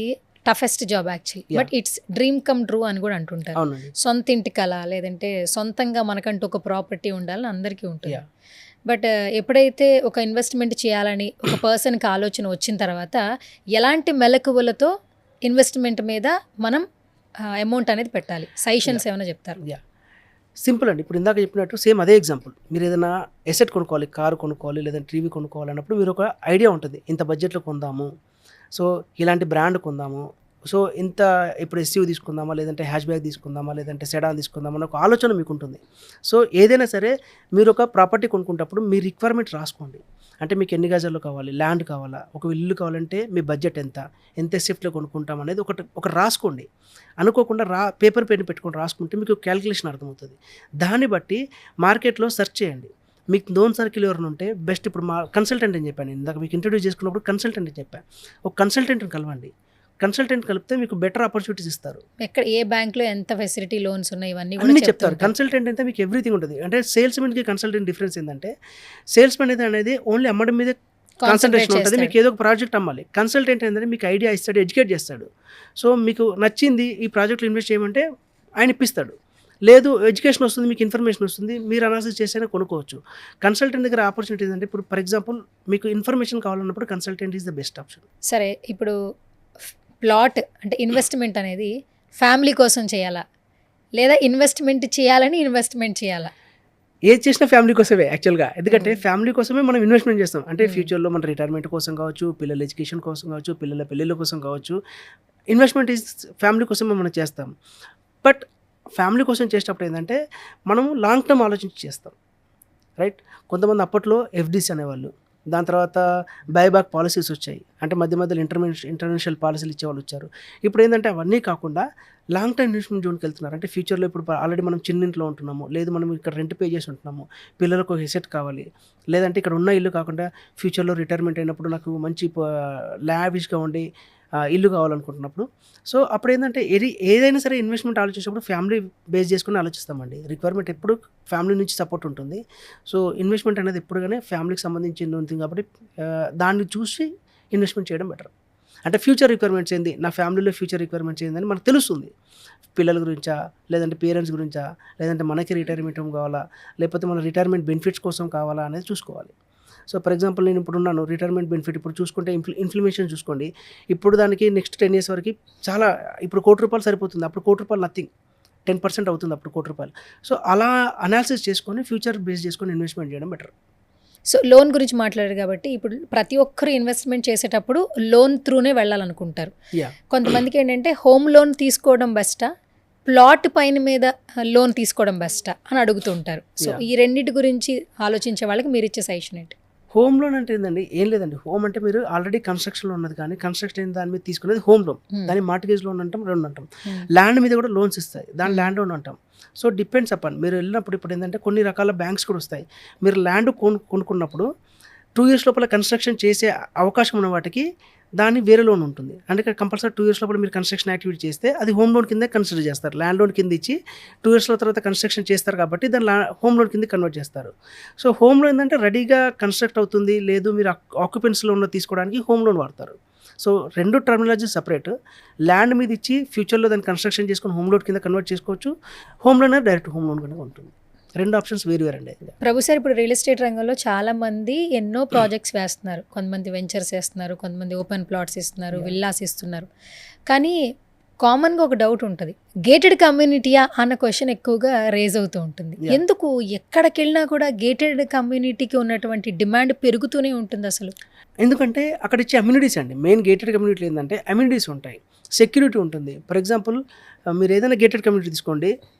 toughest job actually, but it's dream come true అని కూడా అంటుంటారు. అవునండి, సొంత ఇంటి కళ, లేదంటే సొంతంగా మనకంటూ ఒక ప్రాపర్టీ ఉండాలని అందరికీ ఉంటుంది. బట్ ఎప్పుడైతే ఒక ఇన్వెస్ట్మెంట్ చేయాలని ఒక పర్సన్కి ఆలోచన వచ్చిన తర్వాత ఎలాంటి మెలకువలతో ఇన్వెస్ట్మెంట్ మీద మనం అమౌంట్ అనేది పెట్టాలి, సజెషన్స్ ఏమైనా చెప్తారు? సింపుల్ అండి. ఇప్పుడు ఇందాక చెప్పినట్టు సేమ్ అదే ఎగ్జాంపుల్, మీరు ఏదైనా ఎసెట్ కొనుక్కోవాలి, కారు కొనుక్కోవాలి, లేదంటే టీవీ కొనుక్కోవాలి అన్నప్పుడు మీరు ఒక ఐడియా ఉంటుంది, ఇంత బడ్జెట్లో కొందాము, సో ఇలాంటి బ్రాండ్ కొందాము, సో ఇంత ఇప్పుడు ఎస్యూవి తీసుకుందామా, లేదంటే హ్యాష్ బ్యాగ్ తీసుకుందామా, లేదంటే సెడాన్ తీసుకుందామా అని ఒక ఆలోచన మీకు ఉంటుంది. సో ఏదైనా సరే మీరు ఒక ప్రాపర్టీ కొనుక్కుంటప్పుడు మీ రిక్వైర్మెంట్ రాసుకోండి, అంటే మీకు ఎన్ని గజాలు కావాలి, ల్యాండ్ కావాలా, ఒక ఇల్లు కావాలంటే మీ బడ్జెట్ ఎంత షిఫ్ట్లో కొనుక్కుంటాం అనేది ఒకటి రాసుకోండి. అనుకోకుండా పేపర్ పెన్ పెట్టుకొని రాసుకుంటే మీకు క్యాలిక్యులేషన్ అర్థమవుతుంది. దాన్ని బట్టి మార్కెట్లో సెర్చ్ చేయండి. మీకు నోన్ సర్కిల్ ఎవరైనా ఉంటే బెస్ట్, ఇప్పుడు మా కన్సల్టెంట్ అని చెప్పాను ఇందాక మీకు ఇంట్రడ్యూస్ చేసుకున్నప్పుడు, కన్సల్టెంట్ అని చెప్పాను, ఒక కన్సల్టెంట్ని కలవండి. కన్సల్టెంట్ కలిపితే మీకు బెటర్ ఆపర్చునిటీస్ ఇస్తారు. ఎక్కడ ఏ బ్యాంక్లో ఎంత ఫెసిలిటీ లోన్స్ ఉన్నాయి ఇవన్నీ అన్నీ చెప్తారు. కన్సల్టెంట్ అంటే మీకు ఎవ్రీథింగ్ ఉంటుంది. అంటే సేల్స్మెన్కి కన్సల్టెంట్ డిఫరెన్స్ ఏంటంటే సేల్స్మెన్ అనేది ఓన్లీ అమ్మడం మీద కాన్సన్ట్రేషన్ ఉంటుంది, మీకు ఏదో ఒక ప్రాజెక్ట్ అమ్మాలి. కన్సల్టెంట్ ఏంటంటే మీకు ఐడియా ఇస్తాడు, ఎడ్యుకేట్ చేస్తాడు. సో మీకు నచ్చింది ఈ ప్రాజెక్ట్లో ఇన్వెస్ట్ చేయమంటే ఆయన ఇప్పిస్తాడు, లేదు ఎడ్యుకేషన్ వస్తుంది, మీకు ఇన్ఫర్మేషన్ వస్తుంది, మీరు అనాలిసిస్ చేసైనా కొనుక్కోవచ్చు. కన్సల్టెంట్ దగ్గర ఆపర్చునిటీ ఏంటంటే ఇప్పుడు ఫర్ ఎగ్జాంపుల్ మీకు ఇన్ఫర్మేషన్ కావాలన్నప్పుడు consultant is the best option. సరే, ఇప్పుడు ప్లాట్ అంటే ఇన్వెస్ట్మెంట్ అనేది ఫ్యామిలీ కోసం చేయాలా, లేదా ఇన్వెస్ట్మెంట్ చేయాలా? ఏది చేసినా ఫ్యామిలీ కోసమే యాక్చువల్గా, ఎందుకంటే ఫ్యామిలీ కోసమే మనం ఇన్వెస్ట్మెంట్ చేస్తాం. అంటే ఫ్యూచర్లో మన రిటైర్మెంట్ కోసం కావచ్చు, పిల్లల ఎడ్యుకేషన్ కోసం కావచ్చు, పిల్లల పెళ్ళిళ్ళ కోసం కావచ్చు, ఇన్వెస్ట్మెంట్ ఈజ్ ఫ్యామిలీ కోసమే మనం చేస్తాం. బట్ ఫ్యామిలీ కోసం చేసేటప్పుడు ఏంటంటే మనం లాంగ్ టర్మ్ ఆలోచించి చేస్తాం, రైట్? కొంతమంది అప్పట్లో ఎఫ్డీస్ అనేవాళ్ళు, దాని తర్వాత బైబ్యాక్ పాలసీస్ వచ్చాయి, అంటే మధ్యలో ఇంటర్నేషనల్ పాలసీలు ఇచ్చేవాళ్ళు వచ్చారు. ఇప్పుడు ఏంటంటే అవన్నీ కాకుండా లాంగ్ టర్మ్ ఇన్వెస్ట్మెంట్ జోన్కి వెళ్తున్నారు. అంటే ఫ్యూచర్లో ఇప్పుడు ఆల్రెడీ మనం చిన్నింట్లో ఉంటున్నాము, లేదు మనం ఇక్కడ రెంట్ పే చేసి ఉంటున్నాము, పిల్లలకు ఒక ఎసెట్ కావాలి, లేదంటే ఇక్కడ ఉన్న ఇల్లు కాకుండా ఫ్యూచర్లో రిటైర్మెంట్ అయినప్పుడు నాకు మంచి లావిష్గా ఉండి ఇల్లు కావాలనుకుంటున్నప్పుడు. సో అప్పుడు ఏంటంటే ఏదైనా సరే ఇన్వెస్ట్మెంట్ ఆలోచించినప్పుడు ఫ్యామిలీ బేస్ చేసుకుని ఆలోచిస్తామండి. రిక్వైర్మెంట్ ఎప్పుడు ఫ్యామిలీ నుంచి సపోర్ట్ ఉంటుంది. సో ఇన్వెస్ట్మెంట్ అనేది ఎప్పుడు కానీ ఫ్యామిలీకి సంబంధించింది ఉంటుంది కాబట్టి దాన్ని చూసి ఇన్వెస్ట్మెంట్ చేయడం బెటర్. అంటే ఫ్యూచర్ రిక్వైర్మెంట్స్ ఏంది, నా ఫ్యామిలీలో ఫ్యూచర్ రిక్వైర్మెంట్స్ ఏందని మనకు తెలుస్తుంది. పిల్లల గురించా, లేదంటే పేరెంట్స్ గురించా, లేదంటే మనకి రిటైర్మెంట్ హోమ్ కావాలా, లేకపోతే మన రిటైర్మెంట్ బెనిఫిట్స్ కోసం కావాలా అనేది చూసుకోవాలి. సో ఫర్ ఎగ్జాంపుల్ నేను ఇప్పుడు ఉన్నాను, రిటైర్మెంట్ బెనిఫిట్ ఇప్పుడు చూసుకుంటే ఇన్ఫ్లమేషన్ చూసుకోండి. ఇప్పుడు దానికి నెక్స్ట్ 10 years వరకు చాలా, ఇప్పుడు ₹1,00,00,000 సరిపోతుంది, అప్పుడు ₹1,00,00,000 నథింగ్, 10% అవుతుంది అప్పుడు ₹1,00,00,000. సో అలా అనాలిసిస్ చేసుకొని ఫ్యూచర్ బేస్ చేసుకొని ఇన్వెస్ట్మెంట్ చేయడం బెటర్. సో లోన్ గురించి మాట్లాడారు కాబట్టి ఇప్పుడు ప్రతి ఒక్కరు ఇన్వెస్ట్మెంట్ చేసేటప్పుడు లోన్ త్రూనే వెళ్ళాలనుకుంటారు. యా, కొంతమందికి ఏంటంటే హోమ్ లోన్ తీసుకోవడం బెస్టా, ప్లాట్ పైన మీద లోన్ తీసుకోవడం బెస్టా అని అడుగుతుంటారు. So Yeah. ఈ రెండింటి గురించి ఆలోచించే వాళ్ళకి మీరు ఇచ్చే సజెషన్ ఏంటి? హోమ్ లోన్ అంటే ఏంటండి, ఏం లేదండి. హోమ్ అంటే మీరు ఆల్రెడీ కన్స్ట్రక్షన్లో ఉన్నది, కానీ కన్స్ట్రక్షన్ అయిన దాని మీద తీసుకునేది హోమ్ లోన్. దాన్ని మార్టిగేజ్ లోన్ అంటాం, రెండు అంటాం. ల్యాండ్ మీద కూడా లోన్స్ ఇస్తాయి, దాని ల్యాండ్ లోన్ అంటాం. సో డిపెండ్స్ అపాన్ మీరు వెళ్ళినప్పుడు. ఇప్పుడు ఏంటంటే కొన్ని రకాల బ్యాంక్స్ కూడా వస్తాయి. మీరు ల్యాండ్ కొనుక్కున్నప్పుడు 2 years లోపల కన్స్ట్రక్షన్ చేసే అవకాశం ఉన్న వాటికి దాని వేరే లోన్ ఉంటుంది. అంటే కంపల్సరీ 2 years లోపల మీరు కన్స్ట్రక్షన్ యాక్టివిటీ చేస్తే అది హోమ్ లోన్ కింద కన్సిడర్ చేస్తారు. ల్యాండ్ లోన్ కింద ఇచ్చి 2 years తర్వాత కన్స్ట్రక్షన్ చేస్తారు కాబట్టి దాన్ని హోమ్ లోన్ కింద కన్వర్ట్ చేస్తారు. సో హోమ్ లోన్ ఏంటంటే రెడీగా కన్స్ట్రక్ట్ అవుతుంది, లేదు మీరు ఆక్యుపెన్సీ లోన్లో తీసుకోవడానికి హోమ్ లోన్ వాడతారు. సో రెండు టర్మినాలజీ సపరేట్. ల్యాండ్ మీద ఇచ్చి ఫ్యూచర్లో దాన్ని కన్స్ట్రక్షన్ చేసుకొని హోమ్ లోన్ కింద కన్వర్ట్ చేసుకోవచ్చు. Home loan direct home loan కింద ఉంటుంది. రెండు ఆప్షన్స్ వేరు అండి. ప్రభు సార్, ఇప్పుడు రియల్ ఎస్టేట్ రంగంలో చాలా మంది ఎన్నో ప్రాజెక్ట్స్ వేస్తున్నారు. కొంతమంది వెంచర్స్ వేస్తున్నారు, కొంతమంది ఓపెన్ ప్లాట్స్ ఇస్తున్నారు, విల్లాస్ ఇస్తున్నారు. కానీ కామన్గా ఒక డౌట్ ఉంటుంది, గేటెడ్ కమ్యూనిటీయా అన్న క్వశ్చన్ ఎక్కువగా రేజ్ అవుతూ ఉంటుంది. ఎందుకు ఎక్కడికి వెళ్ళినా కూడా గేటెడ్ కమ్యూనిటీకి ఉన్నటువంటి డిమాండ్ పెరుగుతూనే ఉంటుంది అసలు? ఎందుకంటే అక్కడ ఇచ్చే అమ్యూనిటీస్ అండి. మెయిన్ గేటెడ్ కమ్యూనిటీ ఏంటంటే అమ్యూనిటీస్ ఉంటాయి, సెక్యూరిటీ ఉంటుంది. ఫర్ ఎగ్జాంపుల్ మీరు ఏదైనా గేటెడ్ కమ్యూనిటీ తీసుకోండి,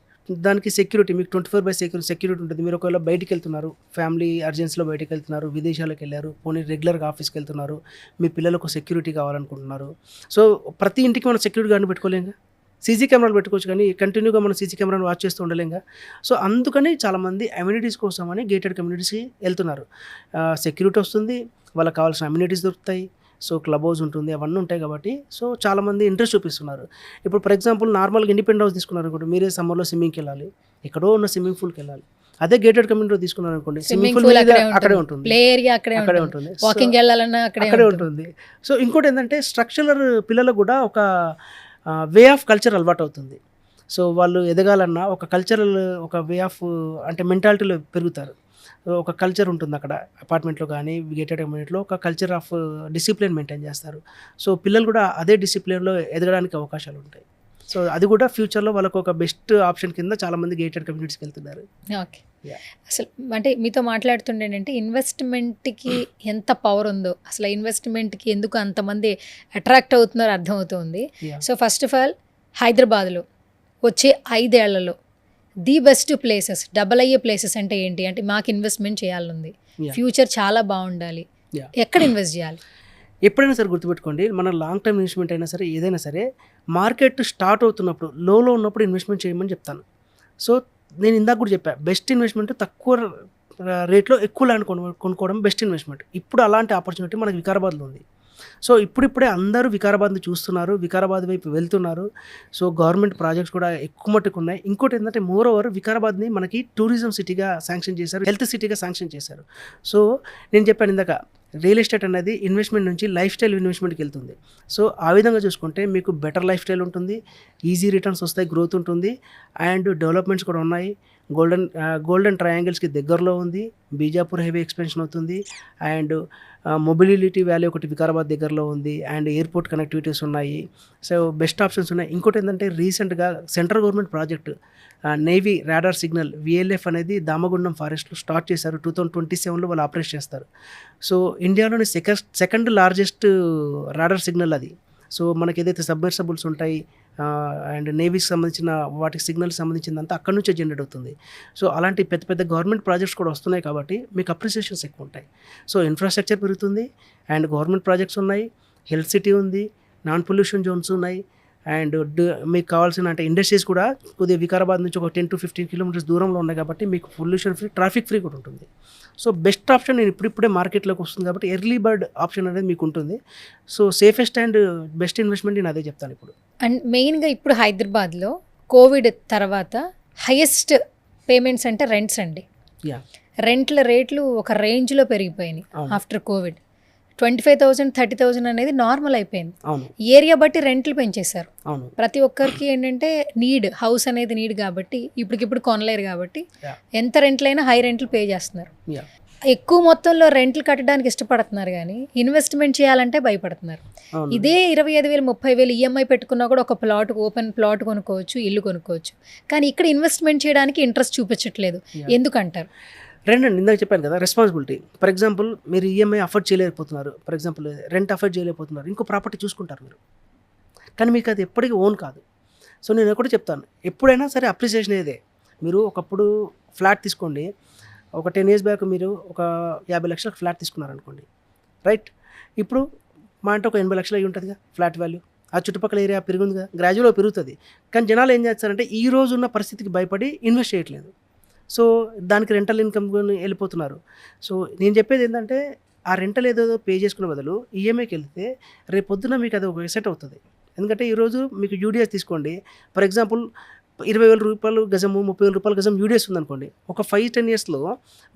దానికి సెక్యూరిటీ మీకు 24/7 సెక్యూరిటీ ఉంటుంది. మీరు ఒకవేళ బయటికి వెళ్తున్నారు, ఫ్యామిలీ అర్జెన్సీలో బయటికి వెళ్తున్నారు, విదేశాలకు వెళ్ళారు, పోనీ రెగ్యులర్గా ఆఫీస్కి వెళ్తున్నారు, మీ పిల్లలకు సెక్యూరిటీ కావాలనుకుంటున్నారు. సో ప్రతి ఇంటికి మనం సెక్యూరిటీ గార్డ్ని పెట్టుకోలేంగా, సీసీ కెమెరాలు పెట్టుకోవచ్చు, కానీ కంటిన్యూగా మనం సీసీ కెమెరాను వాచ్ చేస్తూ ఉండలేంగా. సో అందుకని చాలామంది అమ్యూనిటీస్ కోసం అని గేటెడ్ కమ్యూనిటీస్కి వెళ్తున్నారు. సెక్యూరిటీ వస్తుంది, వాళ్ళకి కావాల్సిన అమ్యూనిటీస్ దొరుకుతాయి. సో క్లబ్ హౌస్ ఉంటుంది, అవన్నీ ఉంటాయి కాబట్టి సో చాలామంది ఇంట్రెస్ట్ చూపిస్తున్నారు. ఇప్పుడు ఫర్ ఎగ్జాంపుల్ నార్మల్గా ఇండిపెండెంట్ హౌస్ తీసుకున్నారు అనుకోండి, మీరే సమ్మర్లో స్విమ్మింగ్కి వెళ్ళాలి, ఎక్కడో ఉన్న స్విమ్మింగ్ పూల్కి వెళ్ళాలి. అదే గేటెడ్ కమ్యూనిటీ తీసుకున్నారు అనుకోండి, స్విమ్మింగ్ పూల్ అక్కడే ఉంటుంది, ప్లే ఏరియా అక్కడే ఉంటుంది, వాకింగ్ వెళ్ళాలన్నా అక్కడే ఉంటుంది. సో ఇంకోటి ఏంటంటే స్ట్రక్చరల్ పిల్లలకు కూడా ఒక వే ఆఫ్ కల్చర్ అలవాటు అవుతుంది. సో వాళ్ళు ఎదగాలన్నా ఒక కల్చరల్, ఒక వే ఆఫ్ అంటే మెంటాలిటీలో పెరుగుతారు. ఒక కల్చర్ ఉంటుంది అక్కడ అపార్ట్మెంట్లో కానీ గేటెడ్ కమ్యూనిటీలో, ఒక కల్చర్ ఆఫ్ డిసిప్లిన్ మెయింటైన్ చేస్తారు. సో పిల్లలు కూడా అదే డిసిప్లిన్లో ఎదగడానికి అవకాశాలు ఉంటాయి. సో అది కూడా ఫ్యూచర్లో వాళ్ళకు ఒక బెస్ట్ ఆప్షన్ కింద చాలామంది గేటెడ్ కమ్యూనిటీస్కి వెళ్తున్నారు. ఓకే, అసలు అంటే మీతో మాట్లాడుతుండేనంటే ఇన్వెస్ట్మెంట్కి ఎంత పవర్ ఉందో, అసలు ఇన్వెస్ట్మెంట్కి ఎందుకు అంతమంది అట్రాక్ట్ అవుతున్నారో అర్థమవుతుంది. సో ఫస్ట్ ఆఫ్ ఆల్ హైదరాబాద్లో వచ్చే 5 ఏళ్లలో ది బెస్ట్ ప్లేసెస్, డబల్ అయ్యే ప్లేసెస్ అంటే ఏంటి? అంటే మాకు ఇన్వెస్ట్మెంట్ చేయాలనుంది, ఫ్యూచర్ చాలా బాగుండాలి, ఎక్కడ ఇన్వెస్ట్ చేయాలి? ఎప్పుడైనా సరే గుర్తుపెట్టుకోండి, మన లాంగ్ టర్మ్ ఇన్వెస్ట్మెంట్ అయినా సరే ఏదైనా సరే మార్కెట్ స్టార్ట్ అవుతున్నప్పుడు, లోలో ఉన్నప్పుడు ఇన్వెస్ట్మెంట్ చేయమని చెప్తాను. సో నేను ఇందాక కూడా చెప్పా, బెస్ట్ ఇన్వెస్ట్మెంట్ తక్కువ రేట్లో ఎక్కువ ల్యాండ్ కొనుక్కోవడం బెస్ట్ ఇన్వెస్ట్మెంట్. ఇప్పుడు అలాంటి ఆపర్చునిటీ మనకి వికారాబాద్లో ఉంది. సో ఇప్పుడిప్పుడే అందరూ వికారాబాద్ని చూస్తున్నారు, వికారాబాద్ వైపు వెళ్తున్నారు. సో గవర్నమెంట్ ప్రాజెక్ట్స్ కూడా ఎక్కువ మట్టుకు ఉన్నాయి. ఇంకోటి ఏంటంటే మోర్ ఓవర్ వికారాబాద్ని మనకి టూరిజం సిటీగా శాంక్షన్ చేశారు, హెల్త్ సిటీగా శాంక్షన్ చేశారు. సో నేను చెప్పాను ఇందాక, రియల్ ఎస్టేట్ అనేది ఇన్వెస్ట్మెంట్ నుంచి లైఫ్ స్టైల్ ఇన్వెస్ట్మెంట్కి వెళ్తుంది. సో ఆ విధంగా చూసుకుంటే మీకు బెటర్ లైఫ్ స్టైల్ ఉంటుంది, ఈజీ రిటర్న్స్ వస్తాయి, గ్రోత్ ఉంటుంది, అండ్ డెవలప్మెంట్స్ కూడా ఉన్నాయి. గోల్డెన్ ట్రయాంగిల్స్కి దగ్గరలో ఉంది, బీజాపూర్ హైవే ఎక్స్పెన్షన్ అవుతుంది, అండ్ మొబిలిటీ వ్యాలీ ఒకటి వికారాబాద్ దగ్గరలో ఉంది, అండ్ ఎయిర్పోర్ట్ కనెక్టివిటీస్ ఉన్నాయి. సో బెస్ట్ ఆప్షన్స్ ఉన్నాయి. ఇంకోటి ఏంటంటే రీసెంట్గా central government project navy radar signal VLF అనేది దామగుండం ఫారెస్ట్లో స్టార్ట్ చేశారు. 2027లో వాళ్ళు ఆపరేట్ చేస్తారు. సో ఇండియాలోని సెకండ్ లార్జెస్ట్ రాడార్ సిగ్నల్ అది. సో మనకి ఏదైతే సబ్మెర్సబుల్స్ ఉంటాయి అండ్ నేవీకి సంబంధించిన వాటికి సిగ్నల్కి సంబంధించిందంతా అక్కడ నుంచే జనరేట్ అవుతుంది. సో అలాంటి పెద్ద పెద్ద గవర్నమెంట్ ప్రాజెక్ట్స్ కూడా వస్తున్నాయి కాబట్టి మీకు అప్రిసియేషన్స్ ఎక్కువ ఉంటాయి. సో ఇన్ఫ్రాస్ట్రక్చర్ పెరుగుతుంది, అండ్ గవర్నమెంట్ ప్రాజెక్ట్స్ ఉన్నాయి, హెల్త్ సిటీ ఉంది, నాన్ పొల్యూషన్ జోన్స్ ఉన్నాయి. అండ్ మీకు కావాల్సిన అంటే ఇండస్ట్రీస్ కూడా కొద్దిగా వికారాబాద్ నుంచి ఒక 10 to 15 కిలోమీటర్స్ దూరంలో ఉన్నాయి కాబట్టి మీకు పొల్యూషన్ ఫ్రీ, ట్రాఫిక్ ఫ్రీ కూడా ఉంటుంది. సో బెస్ట్ ఆప్షన్ నేను ఇప్పుడిప్పుడే మార్కెట్లోకి వస్తుంది కాబట్టి ఎర్లీ బర్డ్ ఆప్షన్ అనేది మీకు ఉంటుంది. So safest and best investment నేను అదే చెప్తాను ఇప్పుడు. అండ్ మెయిన్గా ఇప్పుడు హైదరాబాద్లో కోవిడ్ తర్వాత హైయెస్ట్ పేమెంట్స్ అంటే రెంట్స్ అండి. యా, రెంట్ల రేట్లు ఒక రేంజ్లో పెరిగిపోయినాయి అవును. After Covid. 25,000 30,000 అనేది నార్మల్ అయిపోయింది. అవును ఏరియా బట్టి రెంట్లు పెంచేశారు. అవును ప్రతి ఒక్కరికి ఏంటంటే హౌస్ అనేది నీడ్ కాబట్టి ఇప్పటికిప్పుడు కొనలేరు కాబట్టి Yeah. ఎంత రెంట్లైనా హై రెంట్లు పే చేస్తున్నారు. యా, ఎక్కువ మొత్తంలో రెంట్లు కట్టడానికి ఇష్టపడుతున్నారు కానీ ఇన్వెస్ట్మెంట్ చేయాలంటే భయపడుతున్నారు. అవును ఇదే 25,000 30,000 ఈఎంఐ పెట్టుకున్నా కూడా ఒక ఓపెన్ ప్లాట్ కొనుక్కోవచ్చు, ఇల్లు కొనుక్కోవచ్చు. కానీ ఇక్కడ ఇన్వెస్ట్మెంట్ చేయడానికి ఇంట్రెస్ట్ చూపించట్లేదు. Yeah. ఎందుకంటారు? రెండండి, ఇందాక చెప్పాను కదా రెస్పాన్సిబిలిటీ. ఫర్ ఎగ్జాంపుల్ మీరు ఈఎంఐ అఫోర్డ్ చేయలేకపోతున్నారు, ఫర్ ఎగ్జాంపుల్ రెంట్ అఫోర్డ్ చేయలేకపోతున్నారు, ఇంకో ప్రాపర్టీ చూసుకుంటారు మీరు, కానీ మీకు అది ఎప్పటికీ ఓన్ కాదు. సో నేను ఒకటి చెప్తాను, ఎప్పుడైనా సరే అప్రిసియేషన్ ఏదే. మీరు ఒకప్పుడు ఫ్లాట్ తీసుకోండి, ఒక 10 years బ్యాక్ మీరు ఒక 50 లక్షలకు ఫ్లాట్ తీసుకున్నారనుకోండి, రైట్? ఇప్పుడు మా అంటే ఒక 80 లక్షలు అయి ఉంటుందిగా ఫ్లాట్ వాల్యూ. ఆ చుట్టుపక్కల ఏరియా పెరుగుందిగా, గ్రాడ్యువల్గా పెరుగుతుంది. కానీ జనాలు ఏం చేస్తారంటే ఈ రోజు ఉన్న పరిస్థితికి భయపడి ఇన్వెస్ట్ చేయట్లేదు. సో దానికి రెంటల్ ఇన్కమ్ వెళ్ళిపోతున్నారు. సో నేను చెప్పేది ఏంటంటే ఆ రెంటల్ ఏదో పే చేసుకునే బదులు ఈఎంఐకి వెళ్తే రేపు పొద్దున మీకు అది ఒక ఎసెట్ అవుతుంది. ఎందుకంటే ఈరోజు మీకు యూడిఎస్ తీసుకోండి, ఫర్ ఎగ్జాంపుల్ 20,000 రూపాయలు గజము 30,000 రూపాయల గజం యూడిఎస్ ఉందనుకోండి, ఒక 5-10 yearsలో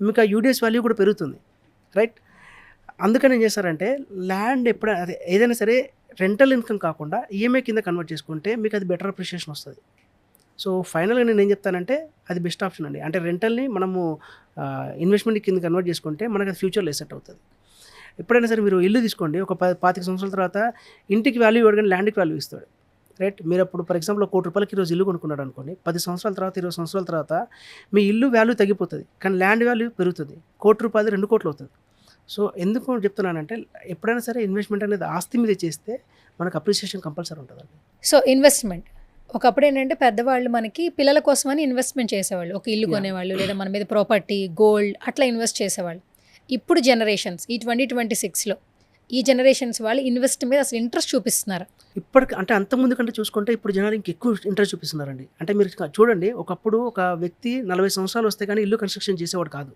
మీకు ఆ యూడిఎస్ వాల్యూ కూడా పెరుగుతుంది, రైట్? అందుకని ఏం చేస్తారంటే ల్యాండ్ అదే ఏదైనా సరే రెంటల్ ఇన్కమ్ కాకుండా ఈఎంఐ కింద కన్వర్ట్ చేసుకుంటే మీకు అది బెటర్ అప్రిషియేషన్ వస్తుంది. సో ఫైనల్గా నేను ఏం చెప్తానంటే అది బెస్ట్ ఆప్షన్ అండి. అంటే రెంటల్ని మనము ఇన్వెస్ట్మెంట్ కింద కన్వర్ట్ చేసుకుంటే మనకు అది ఫ్యూచర్లో ఎసెట్ అవుతుంది. ఎప్పుడైనా సరే మీరు ఇల్లు తీసుకోండి, ఒక 25 సంవత్సరాల తర్వాత ఇంటికి వాల్యూ ఇవ్వడు కానీ ల్యాండ్కి వాల్యూ ఇస్తాడు, రైట్? మీరు అప్పుడు ఫర్ ఎగ్జాంపుల్ 1 కోటి రూపాయలకి ఈరోజు ఇల్లు కొనుక్కున్నాడు అనుకోండి, 10 సంవత్సరాల తర్వాత 20 సంవత్సరాల తర్వాత మీ ఇల్లు వాల్యూ తగ్గిపోతుంది, కానీ ల్యాండ్ వాల్యూ పెరుగుతుంది. 1 కోటి రూపాయలు 2 కోట్లు అవుతుంది. సో ఎందుకు చెప్తున్నానంటే ఎప్పుడైనా సరే ఇన్వెస్ట్మెంట్ అనేది ఆస్తి మీద చేస్తే మనకు అప్రిసియేషన్ కంపల్సరీ ఉంటుందండి. సో ఇన్వెస్ట్మెంట్ ఒకప్పుడు ఏంటంటే పెద్దవాళ్ళు మనకి పిల్లల కోసమని ఇన్వెస్ట్మెంట్ చేసేవాళ్ళు, ఒక ఇల్లు కొనేవాళ్ళు లేదా మన మీద ప్రాపర్టీ గోల్డ్ అట్లా ఇన్వెస్ట్ చేసేవాళ్ళు. ఇప్పుడు జనరేషన్స్ ఈ 2026లో ఈ జనరేషన్స్ వాళ్ళు ఇన్వెస్ట్ మీద అసలు ఇంట్రెస్ట్ చూపిస్తున్నారు. ఇప్పటికి అంటే అంతకుముందు కంటే చూసుకుంటే ఇప్పుడు జనాలు ఇంకెక్కువ ఇంట్రెస్ట్ చూపిస్తున్నారండి. అంటే మీరు చూడండి, ఒకప్పుడు ఒక వ్యక్తి 40 సంవత్సరాలు వస్తే కానీ ఇల్లు కన్స్ట్రక్షన్ చేసేవాడు కాదు,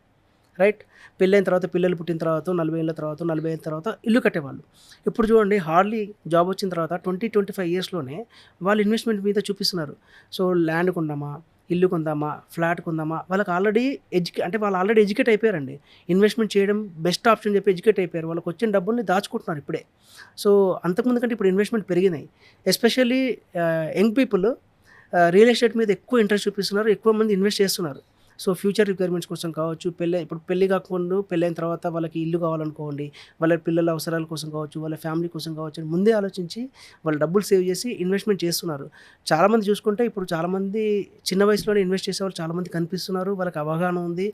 రైట్? పెళ్ళైన తర్వాత పిల్లలు పుట్టిన తర్వాత 40 ఏళ్ళ తర్వాత 40 ఏళ్ళ తర్వాత ఇల్లు కట్టేవాళ్ళు. ఇప్పుడు చూడండి హార్డ్లీ జాబ్ వచ్చిన తర్వాత 20-25 yearsలోనే వాళ్ళు ఇన్వెస్ట్మెంట్ మీద చూపిస్తున్నారు. సో ల్యాండ్ కొందామా, ఇల్లు కొందామా, ఫ్లాట్ కొందామా, వాళ్ళకి ఆల్రెడీ వాళ్ళు ఆల్రెడీ ఎడ్యుకేట్ అయిపోయారండి. ఇన్వెస్ట్మెంట్ చేయడం బెస్ట్ ఆప్షన్ చెప్పి ఎడ్యుకేట్ అయిపోయారు. వాళ్ళకి వచ్చిన డబ్బుల్ని దాచుకుంటున్నారు ఇప్పుడే. సో అంతకుముందు కంటే ఇప్పుడు ఇన్వెస్ట్మెంట్ పెరిగినాయి. Especially young people real estate మీద ఎక్కువ ఇంట్రెస్ట్ చూపిస్తున్నారు, ఎక్కువ మంది ఇన్వెస్ట్ చేస్తున్నారు. సో ఫ్యూచర్ రిక్వైర్మెంట్స్ కోసం కావచ్చు, ఇప్పుడు పెళ్ళి కాకుండా పెళ్ళైన తర్వాత వాళ్ళకి ఇల్లు కావాలనుకోండి, వాళ్ళ పిల్లల అవసరాల కోసం కావచ్చు, వాళ్ళ ఫ్యామిలీ కోసం కావచ్చు, ముందే ఆలోచించి వాళ్ళు డబ్బులు సేవ్ చేసి ఇన్వెస్ట్మెంట్ చేస్తున్నారు. చాలామంది చూసుకుంటే ఇప్పుడు చాలామంది చిన్న వయసులోనే ఇన్వెస్ట్ చేసేవాళ్ళు చాలామంది కనిపిస్తున్నారు, వాళ్ళకి అవగాహన ఉంది.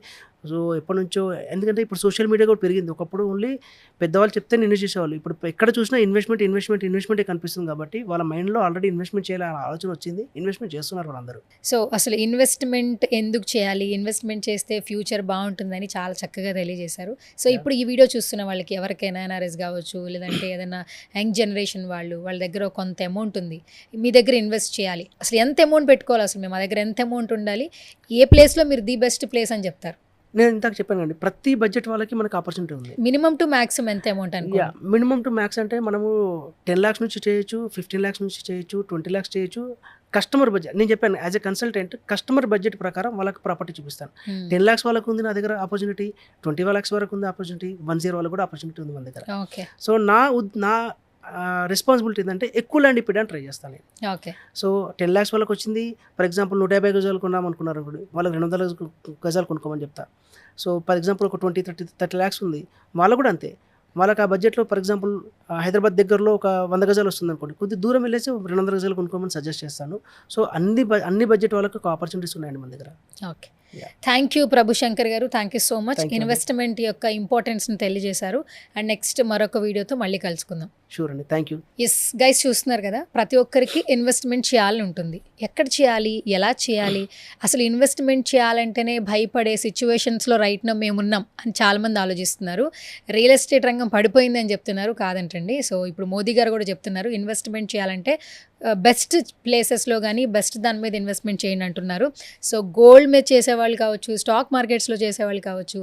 సో ఎప్పటి నుంచో, ఎందుకంటే ఇప్పుడు సోషల్ మీడియా కూడా పెరిగింది. ఒకప్పుడు ఓన్లీ పెద్దవాళ్ళు చెప్తే ఇన్వెస్ట్ చేసేవాళ్ళు, ఇప్పుడు ఎక్కడ చూసినా ఇన్వెస్ట్మెంటే కనిపిస్తుంది. కాబట్టి వాళ్ళ మైండ్లో ఆల్రెడీ ఇన్వెస్ట్మెంట్ చేయాలని ఆలోచన వచ్చింది, ఇన్వెస్ట్మెంట్ చేస్తున్నారు వాళ్ళందరూ. సో అసలు ఇన్వెస్ట్మెంట్ ఎందుకు చేయాలి, ఇన్వెస్ట్మెంట్ చేస్తే ఫ్యూచర్ బాగుంటుందని చాలా చక్కగా తెలియజేశారు. సో ఇప్పుడు ఈ వీడియో చూస్తున్న వాళ్ళకి ఎవరికైనా ఎన్ఆర్ఎస్ కావచ్చు, లేదంటే ఏదైనా యంగ్ జనరేషన్ వాళ్ళ దగ్గర కొంత అమౌంట్ ఉంది, మీ దగ్గర ఇన్వెస్ట్ చేయాలి, అసలు ఎంత అమౌంట్ పెట్టుకోవాలి, అసలు మా దగ్గర ఎంత అమౌంట్ ఉండాలి, ఏ ప్లేస్లో మీరు ది బెస్ట్ ప్లేస్ అని చెప్తారు? నేను ఇందాక చెప్పాను అండి, ప్రతి బడ్జెట్ వాళ్ళకి మనకు ఆపర్చునిటీ ఉంది. మినిమం టు మ్యాక్సిమం ఎంత అమౌంట్ అనుకో? మినిమం టు మ్యాక్స్ అంటే మనము 10 lakhs నుంచి చేయొచ్చు, 15 lakhs నుంచి చేయొచ్చు, 20 lakhs చేయొచ్చు. కస్టమర్ బడ్జెట్ నేను చెప్పాను, as a consultant customer budget ప్రకారం వాళ్ళకి ప్రాపర్టీ చూపిస్తాను. 10 lakhs వాళ్ళకు ఉంది నా దగ్గర ఆపర్చునిటీ, 20 lakhs వరకు ఉంది ఆపర్చునిటీ, 10 వాళ్ళకు కూడా ఆపర్చునిటీ ఉంది మన దగ్గర. ఓకే. సో నా రెస్పాన్సిబిలిటీ ఏంటంటే ఎక్కువ ల్యాండ్ ఇప్పడానికి ట్రై చేస్తాను నేను. ఓకే. సో 10 lakhs వాళ్ళకి వచ్చింది, ఫర్ ఎగ్జాంపుల్ 150 గజాలు కొన్నాం అనుకున్నారు, వాళ్ళకి 200 గజాలు కొనుక్కోమని చెప్తా. సో ఫర్ ఎగ్జాంపుల్ ఒక 20-30 lakhs ఉంది, వాళ్ళు కూడా అంతే. వాళ్ళకి ఆ బడ్జెట్లో ఫర్ ఎగ్జాంపుల్ హైదరాబాద్ దగ్గరలో ఒక 100 గజాలు వస్తుంది అనుకోండి, కొద్దిగా దూరం వెళ్ళేసి 200 గజాలు కొనుక్కోమని సజెస్ట్ చేస్తాను. సో అన్ని బడ్జెట్ వాళ్ళకి ఒక ఆపర్చునిటీస్ ఉన్నాయండి మన దగ్గర. ఓకే, థ్యాంక్ యూ ప్రభుశంకర్ గారు, thank you so much. Investment యొక్క ఇంపార్టెన్స్ని తెలియజేశారు. అండ్ నెక్స్ట్ మరొక వీడియోతో మళ్ళీ కలుసుకుందాం. షూర్ అండి, థ్యాంక్ యూ. ఎస్ గైస్, చూస్తున్నారు కదా, ప్రతి ఒక్కరికి ఇన్వెస్ట్మెంట్ చేయాలని ఉంటుంది. ఎక్కడ చేయాలి, ఎలా చేయాలి, అసలు ఇన్వెస్ట్మెంట్ చేయాలంటేనే భయపడే సిచ్యువేషన్స్లో రైట్ నో మేమున్నాం అని చాలామంది ఆలోచిస్తున్నారు. రియల్ ఎస్టేట్ రంగం పడిపోయింది అని చెప్తున్నారు, కాదంటండి. సో ఇప్పుడు మోదీ గారు కూడా చెప్తున్నారు, ఇన్వెస్ట్మెంట్ చేయాలంటే బెస్ట్ ప్లేసెస్లో కానీ బెస్ట్ దాని మీద ఇన్వెస్ట్మెంట్ చేయండి అంటున్నారు. సో గోల్డ్ మీద చేసేవాళ్ళు కావచ్చు, స్టాక్ మార్కెట్స్లో చేసేవాళ్ళు కావచ్చు,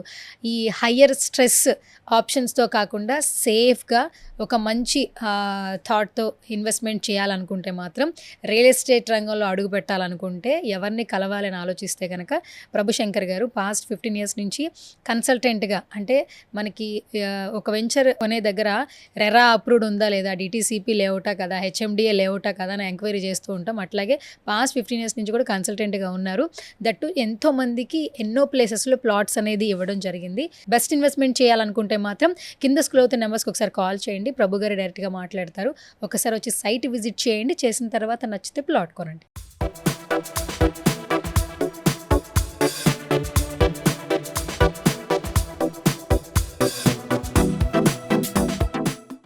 ఈ హయ్యర్ స్ట్రెస్ ఆప్షన్స్తో కాకుండా సేఫ్గా ఒక మంచి థాట్తో ఇన్వెస్ట్మెంట్ చేయాలనుకుంటే మాత్రం రియల్ ఎస్టేట్ రంగంలో అడుగు పెట్టాలనుకుంటే ఎవరిని కలవాలని ఆలోచిస్తే కనుక ప్రభుశంకర్ గారు పాస్ట్ 15 years నుంచి కన్సల్టెంట్గా, అంటే మనకి ఒక వెంచర్ కొనే దగ్గర రెరా అప్రూవ్డ్ ఉందా లేదా, డిటీసీపీ లేఅవుటా కదా, హెచ్ఎండిఏ లేఅవుటా కదా అని ఎంక్వైరీ చేస్తూ ఉంటాం. అట్లాగే పాస్ట్ 15 years నుంచి కూడా కన్సల్టెంట్గా ఉన్నారు. దట్టు ఎంతోమందికి ఎన్నో ప్లేసెస్లో ప్లాట్స్ అనేది ఇవ్వడం జరిగింది. బెస్ట్ ఇన్వెస్ట్మెంట్ చేయాలనుకుంటే మాత్రం కింద స్క్రోల్ అవుతున్న నెంబర్స్కి ఒకసారి కాల్ చేయండి. ప్రభు గారు డైరెక్ట్గా మాట్లాడతారు. ఒకసారి వచ్చి సైట్ విజిట్ చేయండి. చేసిన తర్వాత నచ్చితే ప్లాట్ కొనండి.